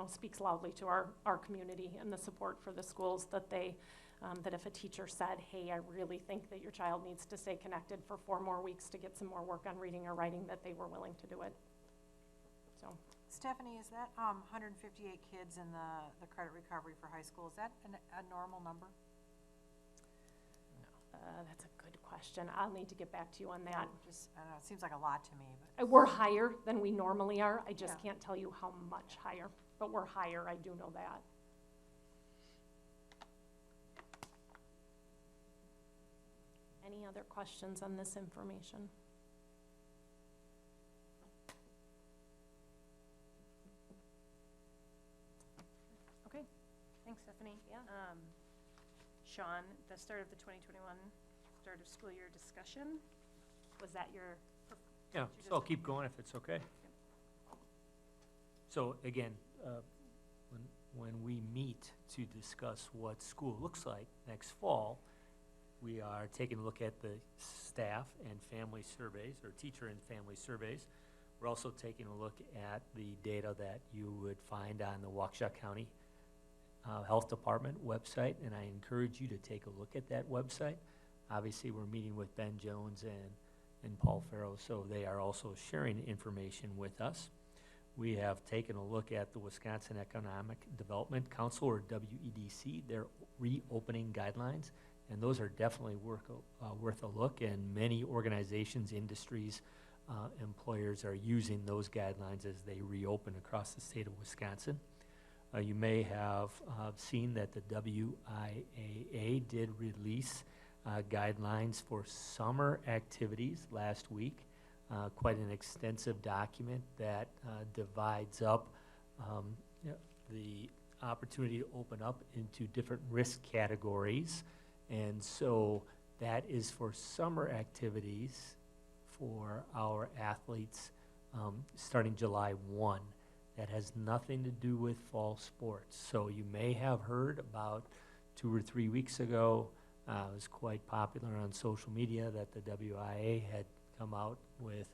speaks loudly to our community and the support for the schools that they, that if a teacher said, hey, I really think that your child needs to stay connected for 4 more weeks to get some more work on reading or writing, that they were willing to do it. So, Stephanie, is that 158 kids in the credit recovery for high school, is that a normal number? that's a good question. I'll need to get back to you on that. Just, I don't know, it seems like a lot to me, but. We're higher than we normally are. I just can't tell you how much higher, but we're higher, I do know that. Any other questions on this information? Okay, thanks, Stephanie. Yeah. Sean, the start of the 2021 start of school year discussion, was that your? Yeah, so I'll keep going if it's okay. So again, when we meet to discuss what school looks like next fall, we are taking a look at the staff and family surveys, or teacher and family surveys. We're also taking a look at the data that you would find on the Waukesha County Health Department website, and I encourage you to take a look at that website. Obviously, we're meeting with Ben Jones and Paul Farrow, so they are also sharing information with us. We have taken a look at the Wisconsin Economic Development Council, or WEDC, their reopening guidelines, and those are definitely worth a look, and many organizations, industries, employers are using those guidelines as they reopen across the state of Wisconsin. You may have seen that the WIAA did release guidelines for summer activities last week. Quite an extensive document that divides up the opportunity to open up into different risk categories. And so that is for summer activities for our athletes starting July 1. That has nothing to do with fall sports. So you may have heard about 2 or 3 weeks ago, it was quite popular on social media that the WIA had come out with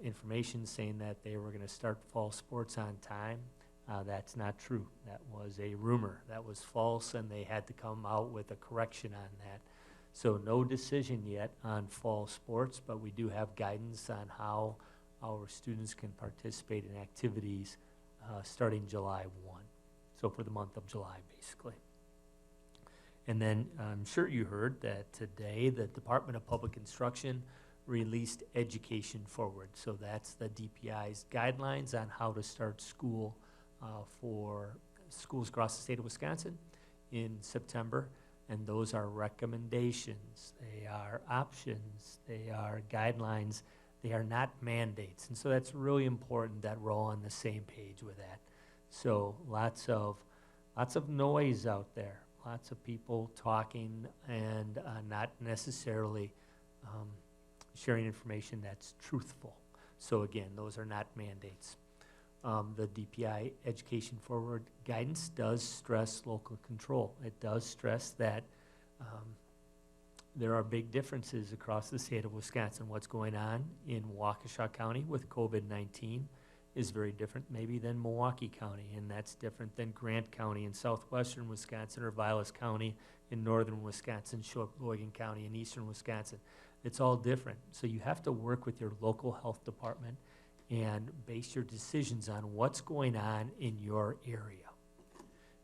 information saying that they were going to start fall sports on time. That's not true. That was a rumor. That was false, and they had to come out with a correction on that. So no decision yet on fall sports, but we do have guidance on how our students can participate in activities starting July 1. So for the month of July, basically. And then I'm sure you heard that today the Department of Public Instruction released Education Forward. So that's the DPI's guidelines on how to start school for schools across the state of Wisconsin in September. And those are recommendations, they are options, they are guidelines, they are not mandates. And so that's really important that we're all on the same page with that. So lots of noise out there, lots of people talking and not necessarily sharing information that's truthful. So again, those are not mandates. The DPI Education Forward guidance does stress local control. It does stress that there are big differences across the state of Wisconsin. What's going on in Waukesha County with COVID-19 is very different maybe than Milwaukee County, and that's different than Grant County in southwestern Wisconsin, or Vilas County in northern Wisconsin, Sheboygan County in eastern Wisconsin. It's all different. So you have to work with your local health department and base your decisions on what's going on in your area.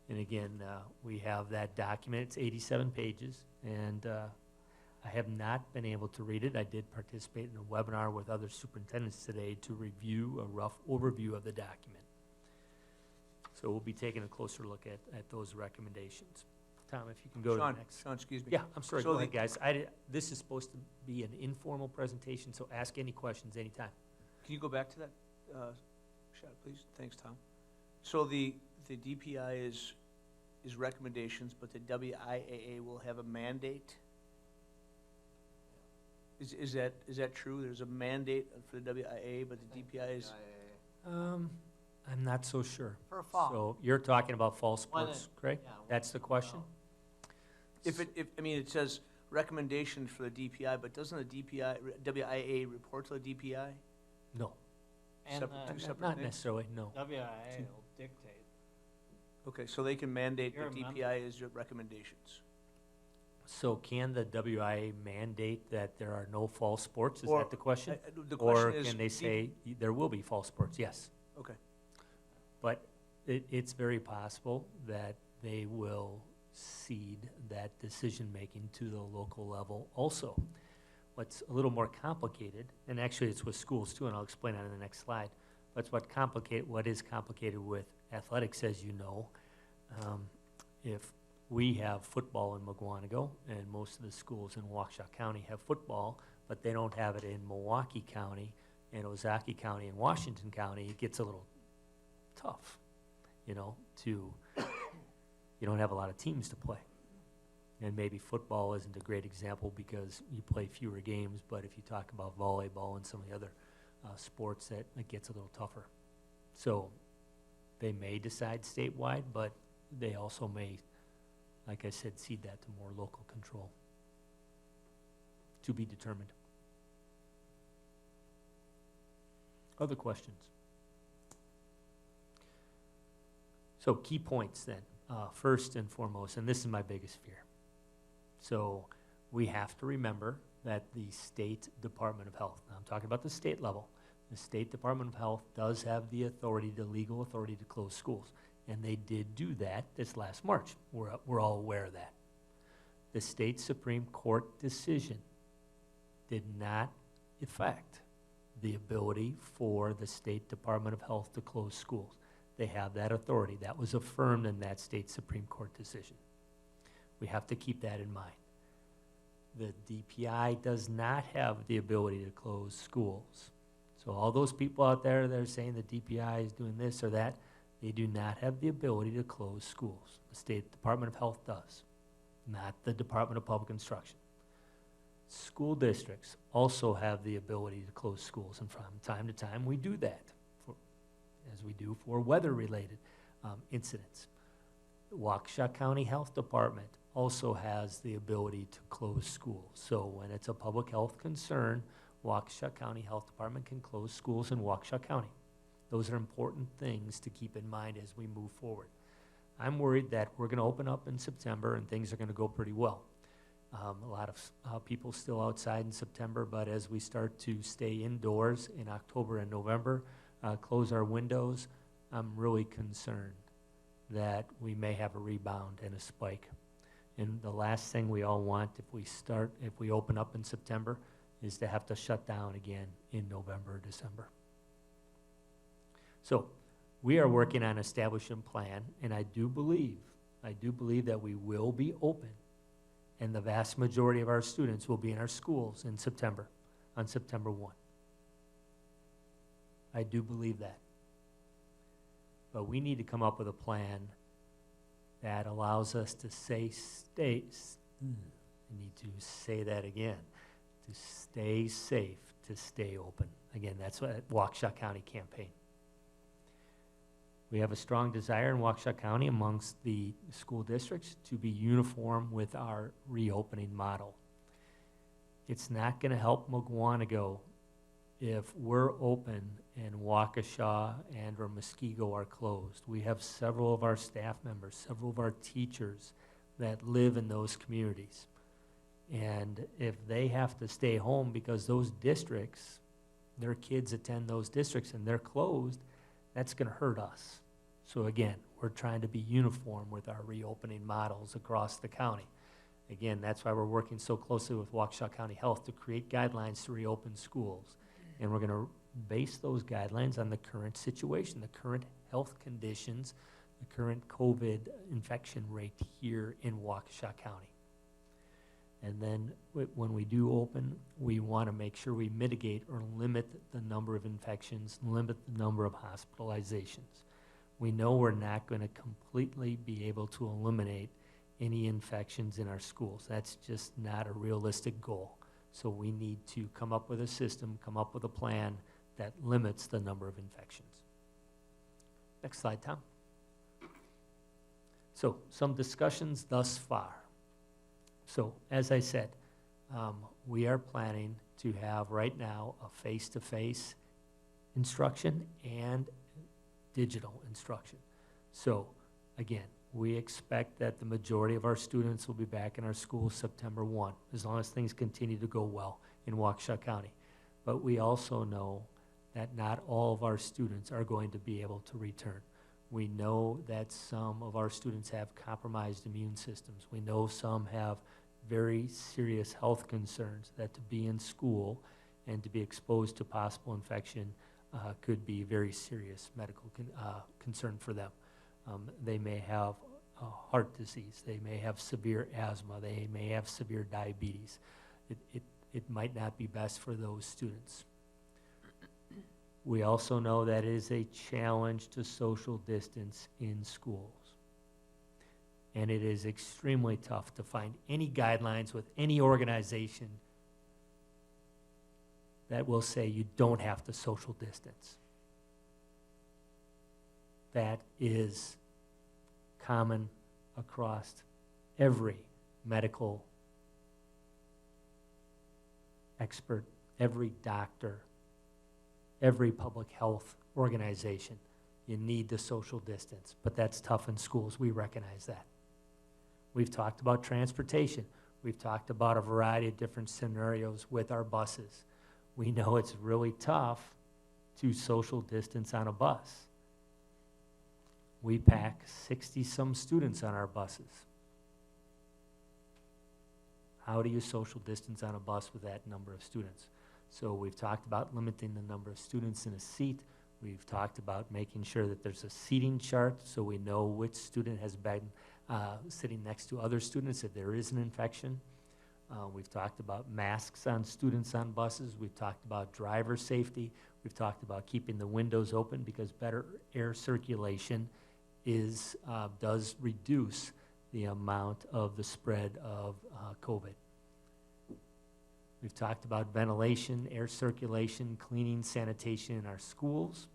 And again, we have that document. It's 87 pages, and I have not been able to read it. I did participate in a webinar with other superintendents today to review a rough overview of the document. So we'll be taking a closer look at those recommendations. Tom, if you can go to the next. Sean, excuse me. Yeah, I'm sorry, So go the- ahead, guys. This is supposed to be an informal presentation, so ask any questions anytime. Can you go back to that shot, please? Thanks, Tom. So the DPI is recommendations, but the WIAA will have a mandate? Is that true? There's a mandate for the WIA, but the DPI is? I'm not so sure. For fall. So you're talking about fall When sports, it- Craig? yeah, That's the question? I mean, it says recommendations for the DPI, but doesn't the WIA report to the DPI? No, And Separate- two the separate not things? necessarily, no. WIA will dictate. Okay, so they can mandate You're the a member. DPI is your recommendations. So can the WIA mandate that there are no fall sports? Is Or- that the question? The Or question is. can they say there will be fall sports? Yes. Okay. But it's very possible that they will cede that decision-making to the local level also. What's a little more complicated, and actually it's with schools too, and I'll explain that in the next slide, but what is complicated with athletics, as you know, if we have football in Mugwanago, and most of the schools in Waukesha County have football, but they don't have it in Milwaukee County and Ozaukee County and Washington County, it gets a little tough, you don't have a lot of teams to play. And maybe football isn't a great example because you play fewer games, but if you talk about volleyball and some of the other sports, that it gets a little tougher. So they may decide statewide, but they also may, like I said, cede that to more local control. To be determined. Other questions? So key points then, first and foremost, and this is my biggest fear. So we have to remember that the State Department of Health, now I'm talking about the state level, the State Department of Health does have the authority, the legal authority to close schools. And they did do that this last March. We're all aware of that. The state Supreme Court decision did not affect the ability for the State Department of Health to close schools. They have that authority. That was affirmed in that state Supreme Court decision. We have to keep that in mind. The DPI does not have the ability to close schools. So all those people out there that are saying the DPI is doing this or that, they do not have the ability to close schools. The State Department of Health does, not the Department of Public Instruction. School districts also have the ability to close schools, and from time to time we do that, as we do for weather-related incidents. The Waukesha County Health Department also has the ability to close schools. So when it's a public health concern, Waukesha County Health Department can close schools in Waukesha County. Those are important things to keep in mind as we move forward. I'm worried that we're going to open up in September and things are going to go pretty well. A lot of people still outside in September, but as we start to stay indoors in October and November, close our windows, I'm really concerned that we may have a rebound and a spike. And the last thing we all want if we open up in September, is to have to shut down again in November or December. So we are working on establishing a plan, and I do believe that we will be open, and the vast majority of our students will be in our schools in September, on September 1. I do believe that. But we need to come up with a plan that allows us to I need to say that again, to stay safe, to stay open. Again, that's what Waukesha County campaign. We have a strong desire in Waukesha County amongst the school districts to be uniform with our reopening model. It's not going to help Mugwanago if we're open and Waukesha and or Muskego are closed. We have several of our staff members, several of our teachers that live in those communities. And if they have to stay home because those districts, their kids attend those districts and they're closed, that's going to hurt us. So again, we're trying to be uniform with our reopening models across the county. Again, that's why we're working so closely with Waukesha County Health to create guidelines to reopen schools. And we're going to base those guidelines on the current situation, the current health conditions, the current COVID infection rate here in Waukesha County. And then when we do open, we want to make sure we mitigate or limit the number of infections, limit the number of hospitalizations. We know we're not going to completely be able to eliminate any infections in our schools. That's just not a realistic goal. So we need to come up with a system, come up with a plan that limits the number of infections. Next slide, Tom. So some discussions thus far. So as I said, we are planning to have right now a face-to-face instruction and digital instruction. So again, we expect that the majority of our students will be back in our schools September 1, as long as things continue to go well in Waukesha County. But we also know that not all of our students are going to be able to return. We know that some of our students have compromised immune systems. We know some have very serious health concerns, that to be in school and to be exposed to possible infection could be very serious medical concern for them. They may have heart disease, they may have severe asthma, they may have severe diabetes. It might not be best for those students. We also know that it is a challenge to social distance in schools. And it is extremely tough to find any guidelines with any organization that will say you don't have to social distance. That is common across every medical expert, every doctor, every public health organization. You need the social distance, but that's tough in schools. We recognize that. We've talked about transportation. We've talked about a variety of different scenarios with our buses. We know it's really tough to social distance on a bus. We pack 60-some students on our buses. How do you social distance on a bus with that number of students? So we've talked about limiting the number of students in a seat. We've talked about making sure that there's a seating chart so we know which student has been sitting next to other students if there is an infection. We've talked about masks on students on buses. We've talked about driver safety. We've talked about keeping the windows open because better air circulation does reduce the amount of the spread of COVID. We've talked about ventilation, air circulation, cleaning, sanitation in our schools.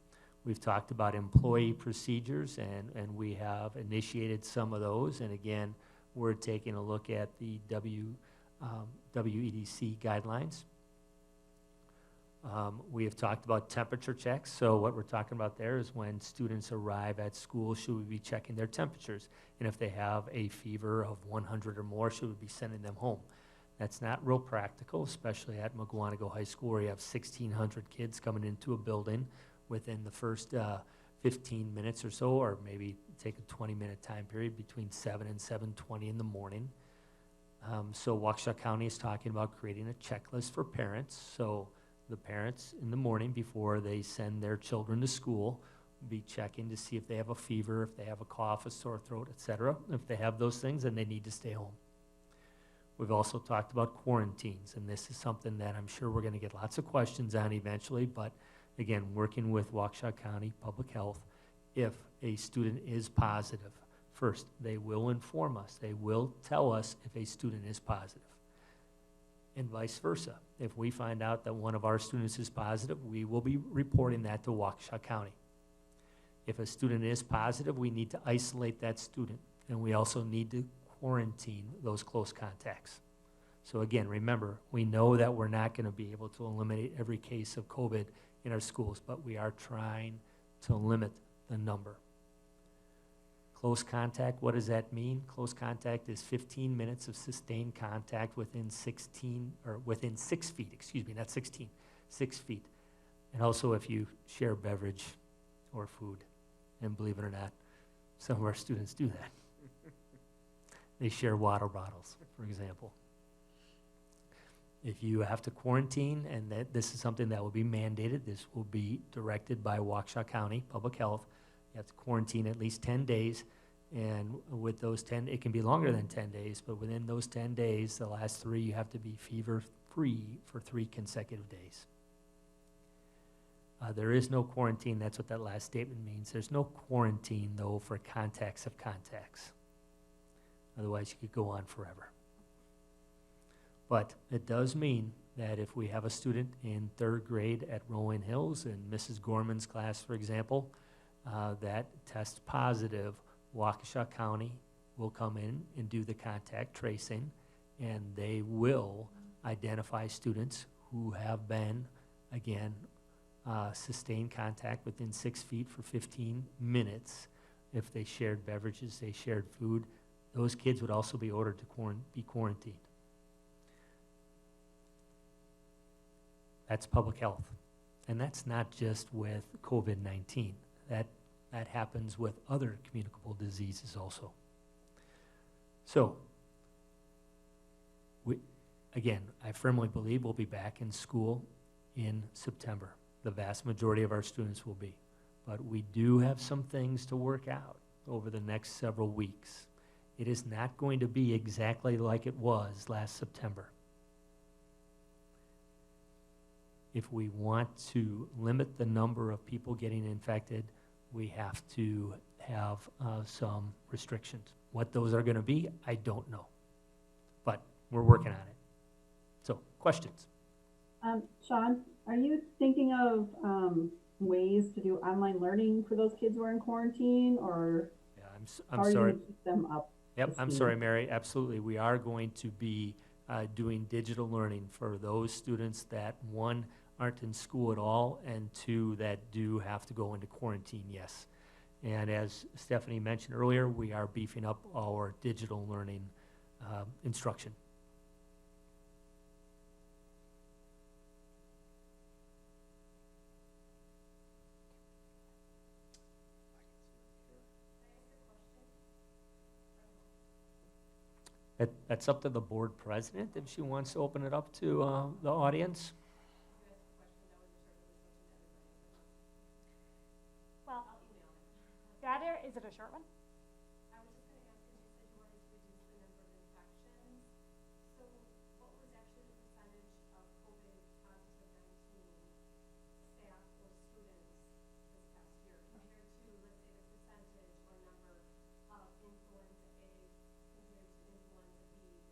We've talked about employee procedures, and we have initiated some of those. And again, we're taking a look at the WEDC guidelines. We have talked about temperature checks. So what we're talking about there is when students arrive at school, should we be checking their temperatures? And if they have a fever of 100 or more, should we be sending them home? That's not real practical, especially at Mugwanago High School, where you have 1,600 kids coming into a building within the first 15 minutes or so, or maybe take a 20-minute time period between 7 and 7:20 in the morning. So Waukesha County is talking about creating a checklist for parents. So the parents in the morning before they send their children to school will be checking to see if they have a fever, if they have a cough, a sore throat, etc. If they have those things, then they need to stay home. We've also talked about quarantines, and this is something that I'm sure we're going to get lots of questions on eventually, but again, working with Waukesha County Public Health, if a student is positive, first, they will inform us. They will tell us if a student is positive. And vice versa. If we find out that one of our students is positive, we will be reporting that to Waukesha County. If a student is positive, we need to isolate that student, and we also need to quarantine those close contacts. So again, remember, we know that we're not going to be able to eliminate every case of COVID in our schools, but we are trying to limit the number. Close contact, what does that mean? Close contact is 15 minutes of sustained contact within 6 feet, excuse me, not 16, 6 feet. And also if you share beverage or food, and believe it or not, some of our students do that. They share water bottles, for example. If you have to quarantine, and that this is something that will be mandated, this will be directed by Waukesha County Public Health, You have to quarantine at least 10 days. And with those 10, it can be longer than 10 days, but within those 10 days, the last 3, you have to be fever-free for 3 consecutive days. There is no quarantine. That's what that last statement means. There's no quarantine, though, for contacts of contacts. Otherwise, you could go on forever. But it does mean that if we have a student in 3rd grade at Rolling Hills, in Mrs. Gorman's class, for example, that tests positive, Waukesha County will come in and do the contact tracing, and they will identify students who have been, again, sustained contact within 6 feet for 15 minutes. If they shared beverages, they shared food, those kids would also be ordered to be quarantined. That's public health. And that's not just with COVID-19. That happens with other communicable diseases also. So, again, I firmly believe we'll be back in school in September. The vast majority of our students will be. But we do have some things to work out over the next several weeks. It is not going to be exactly like it was last September. If we want to limit the number of people getting infected, we have to have some restrictions. What those are going to be, I don't know. But we're working on it. So, questions? Sean, are you thinking of ways to do online learning for those kids who are in quarantine, or Yeah, how I'm are you sorry. going to keep them up? Yep, I'm sorry, Mary. Absolutely. We are going to be doing digital learning for those students that, 1, aren't in school at all, and 2, that do have to go into quarantine, yes. And as Stephanie mentioned earlier, we are beefing up our digital learning instruction. That's up to the board president if she wants to open it up to the audience. Well, is it a short one? I was just going to ask, because you said you wanted to reduce the number of infections. So what was actually the percentage of COVID positive 19 staff or students this past year compared to, let's say, the percentage or number of influenza A compared to influenza B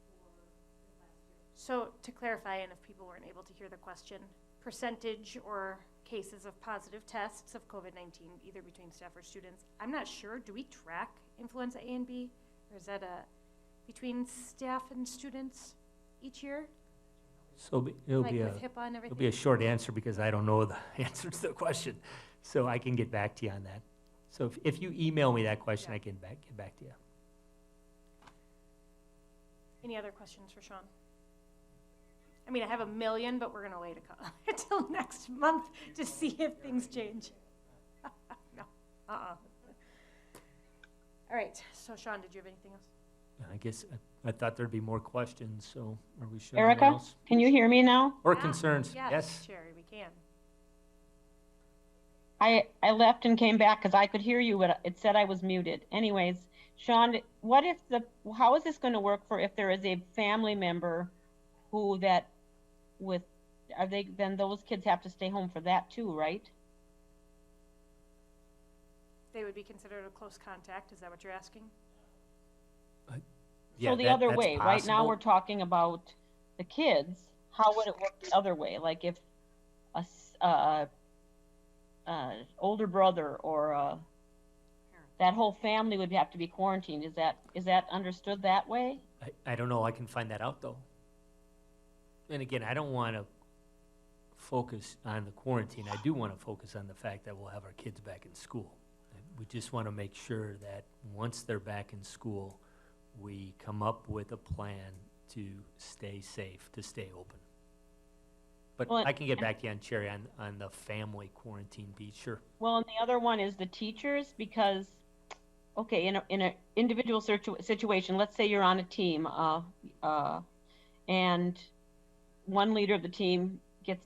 for this last year? So to clarify, and if people weren't able to hear the question, percentage or cases of positive tests of COVID-19, either between staff or students. I'm not sure, do we track influenza A and B? Or is that between staff and students each year? So it'll Like be with HIPAA and it'll be a everything? short answer because I don't know the answer to the question. So I can get back to you on that. So if you email me that question, I can get back to you. Any other questions for Sean? I mean, I have a million, but we're going to wait until next month to see if things change. No, All right, so Sean, did you have anything else? I guess I thought there'd be more questions, so are we sure? Erica, can you hear me now? Or Yeah, concerns? Yes, Sherry, we can. I left and came back because I could hear you, but it said I was muted. Anyways, Sean, how is this going to work for if there is a family member then those kids have to stay home for that too, right? They would be considered a close contact, is that what you're asking? Yeah, So the other that's way, right now possible. we're talking about the kids. How would it work the other way? Like if older brother or that whole family would have to be quarantined. Is that understood that way? I don't know. I can find that out though. And again, I don't want to focus on the quarantine. I do want to focus on the fact that we'll have our kids back in school. We just want to make sure that once they're back in school, we come up with a plan to stay safe, to stay open. But Well, I can get back to you on Cherry on the family quarantine piece, sure. Well, and the other one is the teachers, because, okay, in an individual situation, let's say you're on a team, and one leader of the team gets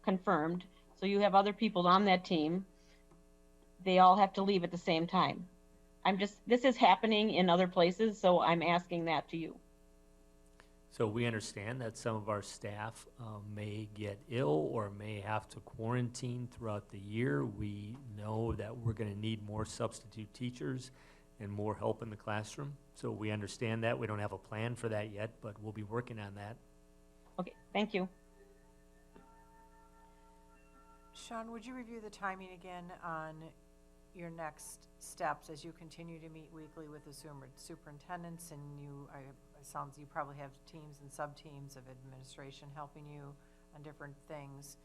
confirmed, so you have other people on that team. they all have to leave at the same time. This is happening in other places, so I'm asking that to you. So we understand that some of our staff may get ill or may have to quarantine throughout the year. We know that we're going to need more substitute teachers and more help in the classroom. So we understand that. We don't have a plan for that yet, but we'll be working on that. Okay, thank you. Sean, would you review the timing again on your next steps as you continue to meet weekly with the superintendents, and it sounds you probably have teams and sub-teams of administration helping you on different things.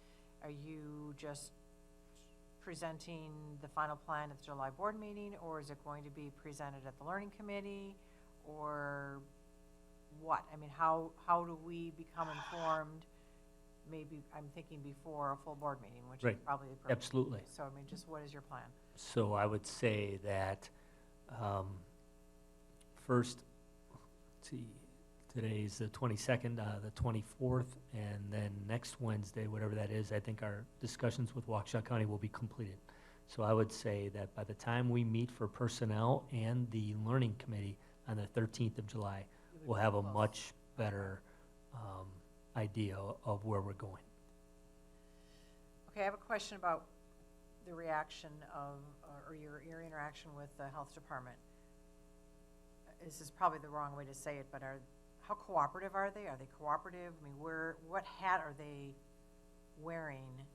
Are you just presenting the final plan at the July board meeting, or is it going to be presented at the learning committee, or what? I mean, how do we become informed? Maybe I'm thinking before a full board meeting, which Right. is probably appropriate. Absolutely. So, I mean, just what is your plan? So I would say that first, let's see, today's the 22nd, the 24th, and then next Wednesday, whatever that is, I think our discussions with Waukesha County will be completed. So I would say that by the time we meet for personnel and the learning committee on the 13th of July, we'll have a much better idea of where we're going. Okay, I have a question about the reaction of, or your interaction with the health department. This is probably the wrong way to say it, but how cooperative are they? Are they cooperative? I mean, what hat are they wearing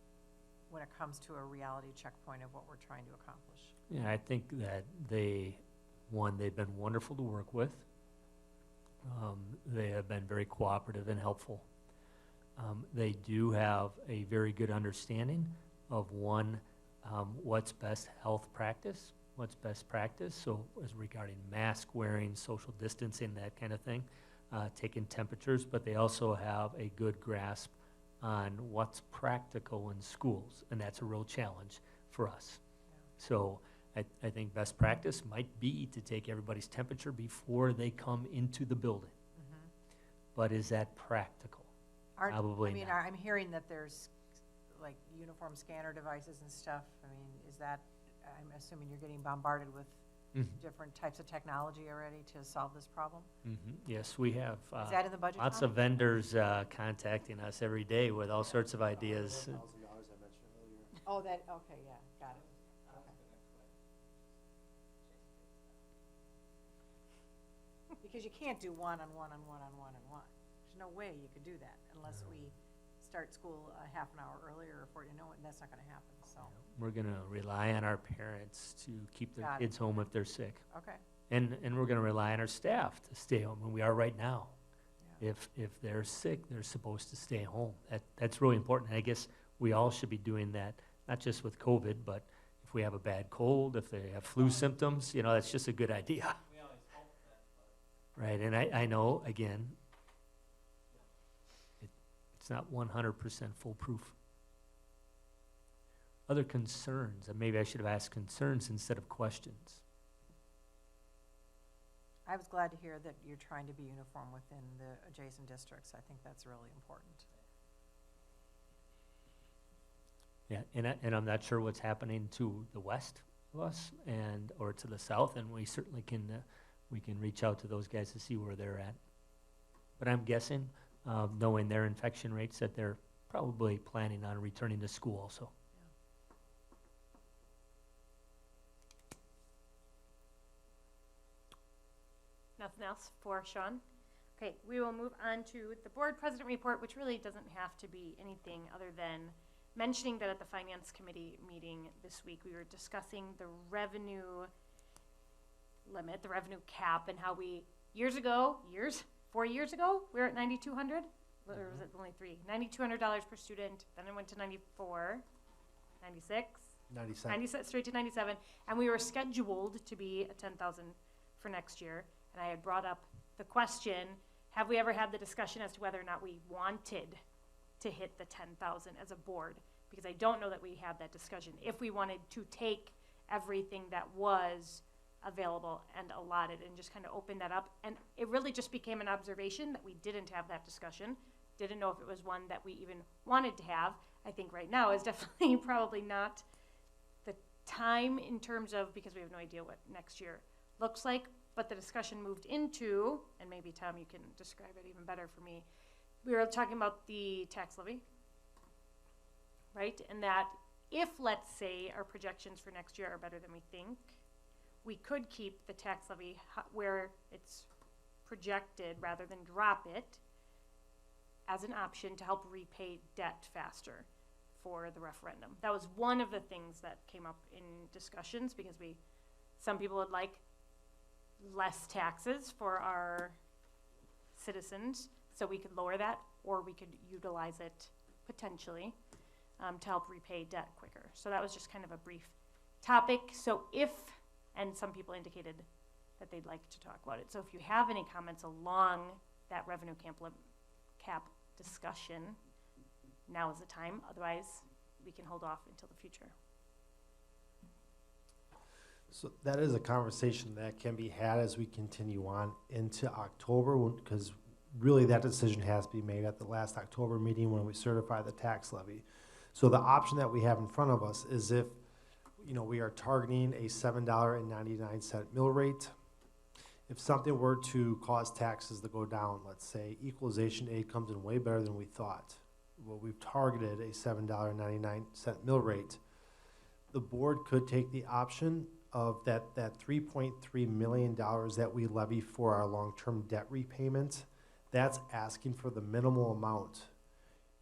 when it comes to a reality checkpoint of what we're trying to accomplish? Yeah, I think that they've been wonderful to work with. They have been very cooperative and helpful. They do have a very good understanding of what's best health practice, what's best practice, so as regarding mask wearing, social distancing, that kind of thing, taking temperatures, but they also have a good grasp on what's practical in schools, and that's a real challenge for us. Yeah. So I think best practice might be to take everybody's temperature before they come into the building. Mm-hmm. But is that practical? Probably not. I'm hearing that there's like uniform scanner devices and stuff. I mean, I'm assuming you're getting bombarded with different types of technology already to solve this problem? Mm-hmm. Yes, we have. Is that in the budget? Lots of vendors contacting us every day with all sorts of ideas. $1,000 I mentioned earlier. Oh, okay, yeah, got it. Okay. Because you can't do one-on-one. There's no way you could do that unless we start school a half an hour earlier, or that's not going to happen. So we're going to rely on our parents to keep their kids home if they're sick. Okay. And we're going to rely on our staff to stay home, and we are right now. Yeah. If they're sick, they're supposed to stay home. That's really important. And I guess we all should be doing that, not just with COVID, but if we have a bad cold, if they have flu symptoms, that's just a good idea. We always hope that. Right, and I know, again, it's not 100% foolproof. Other concerns, and maybe I should have asked concerns instead of questions. I was glad to hear that you're trying to be uniform within the adjacent districts. I think that's really important. Yeah, and I'm not sure what's happening to the west of us or to the south, and we certainly can reach out to those guys to see where they're at. But I'm guessing, knowing their infection rates, that they're probably planning on returning to school also. Nothing else for Sean? Okay, we will move on to the board president report, which really doesn't have to be anything other than mentioning that at the finance committee meeting this week, we were discussing the revenue limit, the revenue cap, and how 4 years ago, we were at 9,200, or was it only three? $9,200 per student, then it went to 94, 96, 97, straight to 97, and we were scheduled to be at 10,000 for next year. And I had brought up the question, have we ever had the discussion as to whether or not we wanted to hit the 10,000 as a board? Because I don't know that we had that discussion. If we wanted to take everything that was available and allotted and just kind of open that up. And it really just became an observation that we didn't have that discussion. Didn't know if it was one that we even wanted to have. I think right now is definitely probably not the time in terms of, because we have no idea what next year looks like, but the discussion moved into, and maybe Tom, you can describe it even better for me. We were talking about the tax levy, right? And that if, let's say, our projections for next year are better than we think, we could keep the tax levy where it's projected rather than drop it as an option to help repay debt faster for the referendum. That was one of the things that came up in discussions, because some people would like less taxes for our citizens, so we could lower that, or we could utilize it potentially to help repay debt quicker. So that was just kind of a brief topic. So and some people indicated that they'd like to talk about it. So if you have any comments along that revenue cap discussion, now is the time. Otherwise, we can hold off until the future. So that is a conversation that can be had as we continue on into October, because really that decision has to be made at the last October meeting when we certify the tax levy. So the option that we have in front of us is if, we are targeting a $7.99 mill rate. If something were to cause taxes to go down, let's say equalization aid comes in way better than we thought. Well, we've targeted a $7.99 mill rate. The board could take the option of that $3.3 million that we levy for our long-term debt repayment. That's asking for the minimal amount.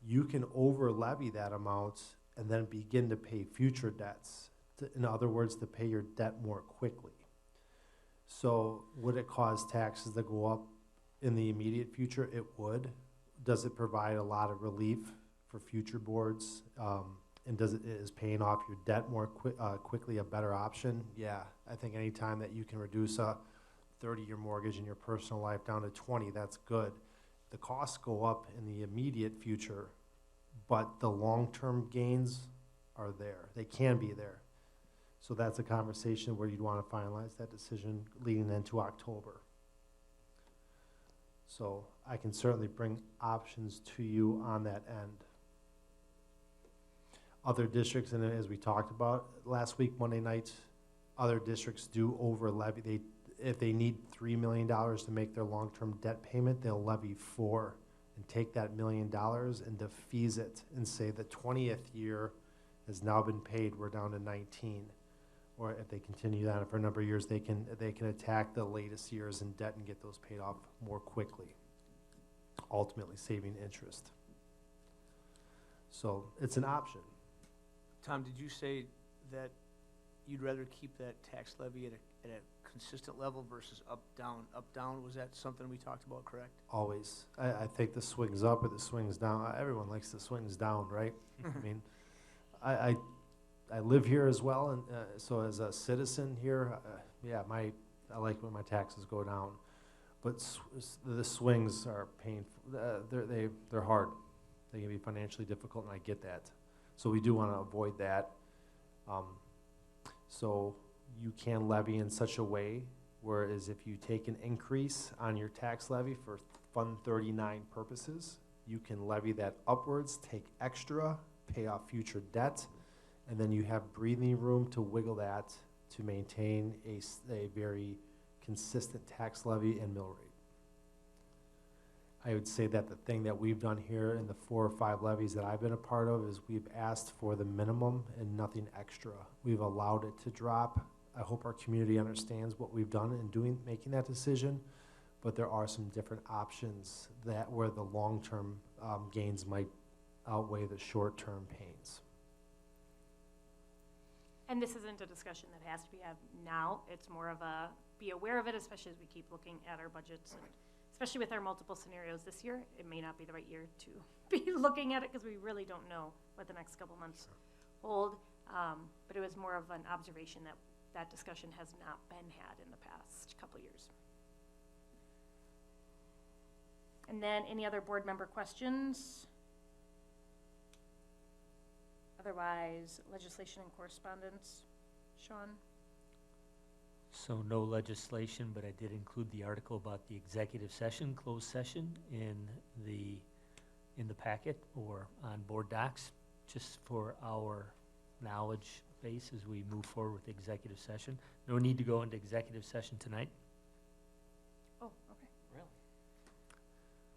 You can over levy that amount and then begin to pay future debts. In other words, to pay your debt more quickly. So would it cause taxes to go up in the immediate future? It would. Does it provide a lot of relief for future boards? And is paying off your debt more quickly a better option? Yeah, I think any time that you can reduce a 30-year mortgage in your personal life down to 20, that's good. The costs go up in the immediate future, but the long-term gains are there. They can be there. So that's a conversation where you'd want to finalize that decision leading into October. So I can certainly bring options to you on that end. Other districts, and as we talked about last week, Monday night, other districts do over levy. If they need $3 million to make their long-term debt payment, they'll levy $4 million and take that $1 million and defease it and say the 20th year has now been paid. We're down to 19. Or if they continue that for a number of years, they can attack the latest years in debt and get those paid off more quickly, ultimately saving interest. So it's an option. Tom, did you say that you'd rather keep that tax levy at a consistent level versus up, down? Was that something we talked about, correct? Always. I think the swings up or the swings down. Everyone likes the swings down, right? I mean, I live here as well, and so as a citizen here, yeah, I like when my taxes go down, but the swings are painful. They're hard. They can be financially difficult, and I get that. So we do want to avoid that. So you can levy in such a way, whereas if you take an increase on your tax levy for Fund 39 purposes, you can levy that upwards, take extra, pay off future debt, and then you have breathing room to wiggle that to maintain a very consistent tax levy and mill rate. I would say that the thing that we've done here in the 4 or 5 levies that I've been a part of is we've asked for the minimum and nothing extra. We've allowed it to drop. I hope our community understands what we've done in making that decision, but there are some different options where the long-term gains might outweigh the short-term pains. And this isn't a discussion that has to be had now. It's more of a be aware of it, especially as we keep looking at our budgets. And especially with our multiple scenarios this year, it may not be the right year to be looking at it because we really don't know what the next couple months hold. But it was more of an observation that that discussion has not been had in the past couple years. And then any other board member questions? Otherwise, legislation and correspondence. Sean? So no legislation, but I did include the article about the executive session, closed session in the packet or on board docs, just for our knowledge base as we move forward with executive session. No need to go into executive session tonight. Oh, okay. Really?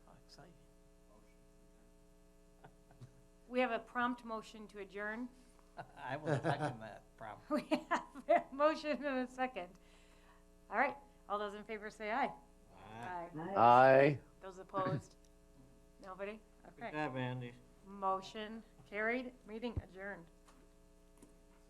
How exciting. We have a prompt motion to adjourn. I will second that prompt. We have a motion and a second. All right, all those in favor say aye. Aye. Aye. Those opposed? Nobody? Good Okay. job, Andy. Motion carried, meeting adjourned.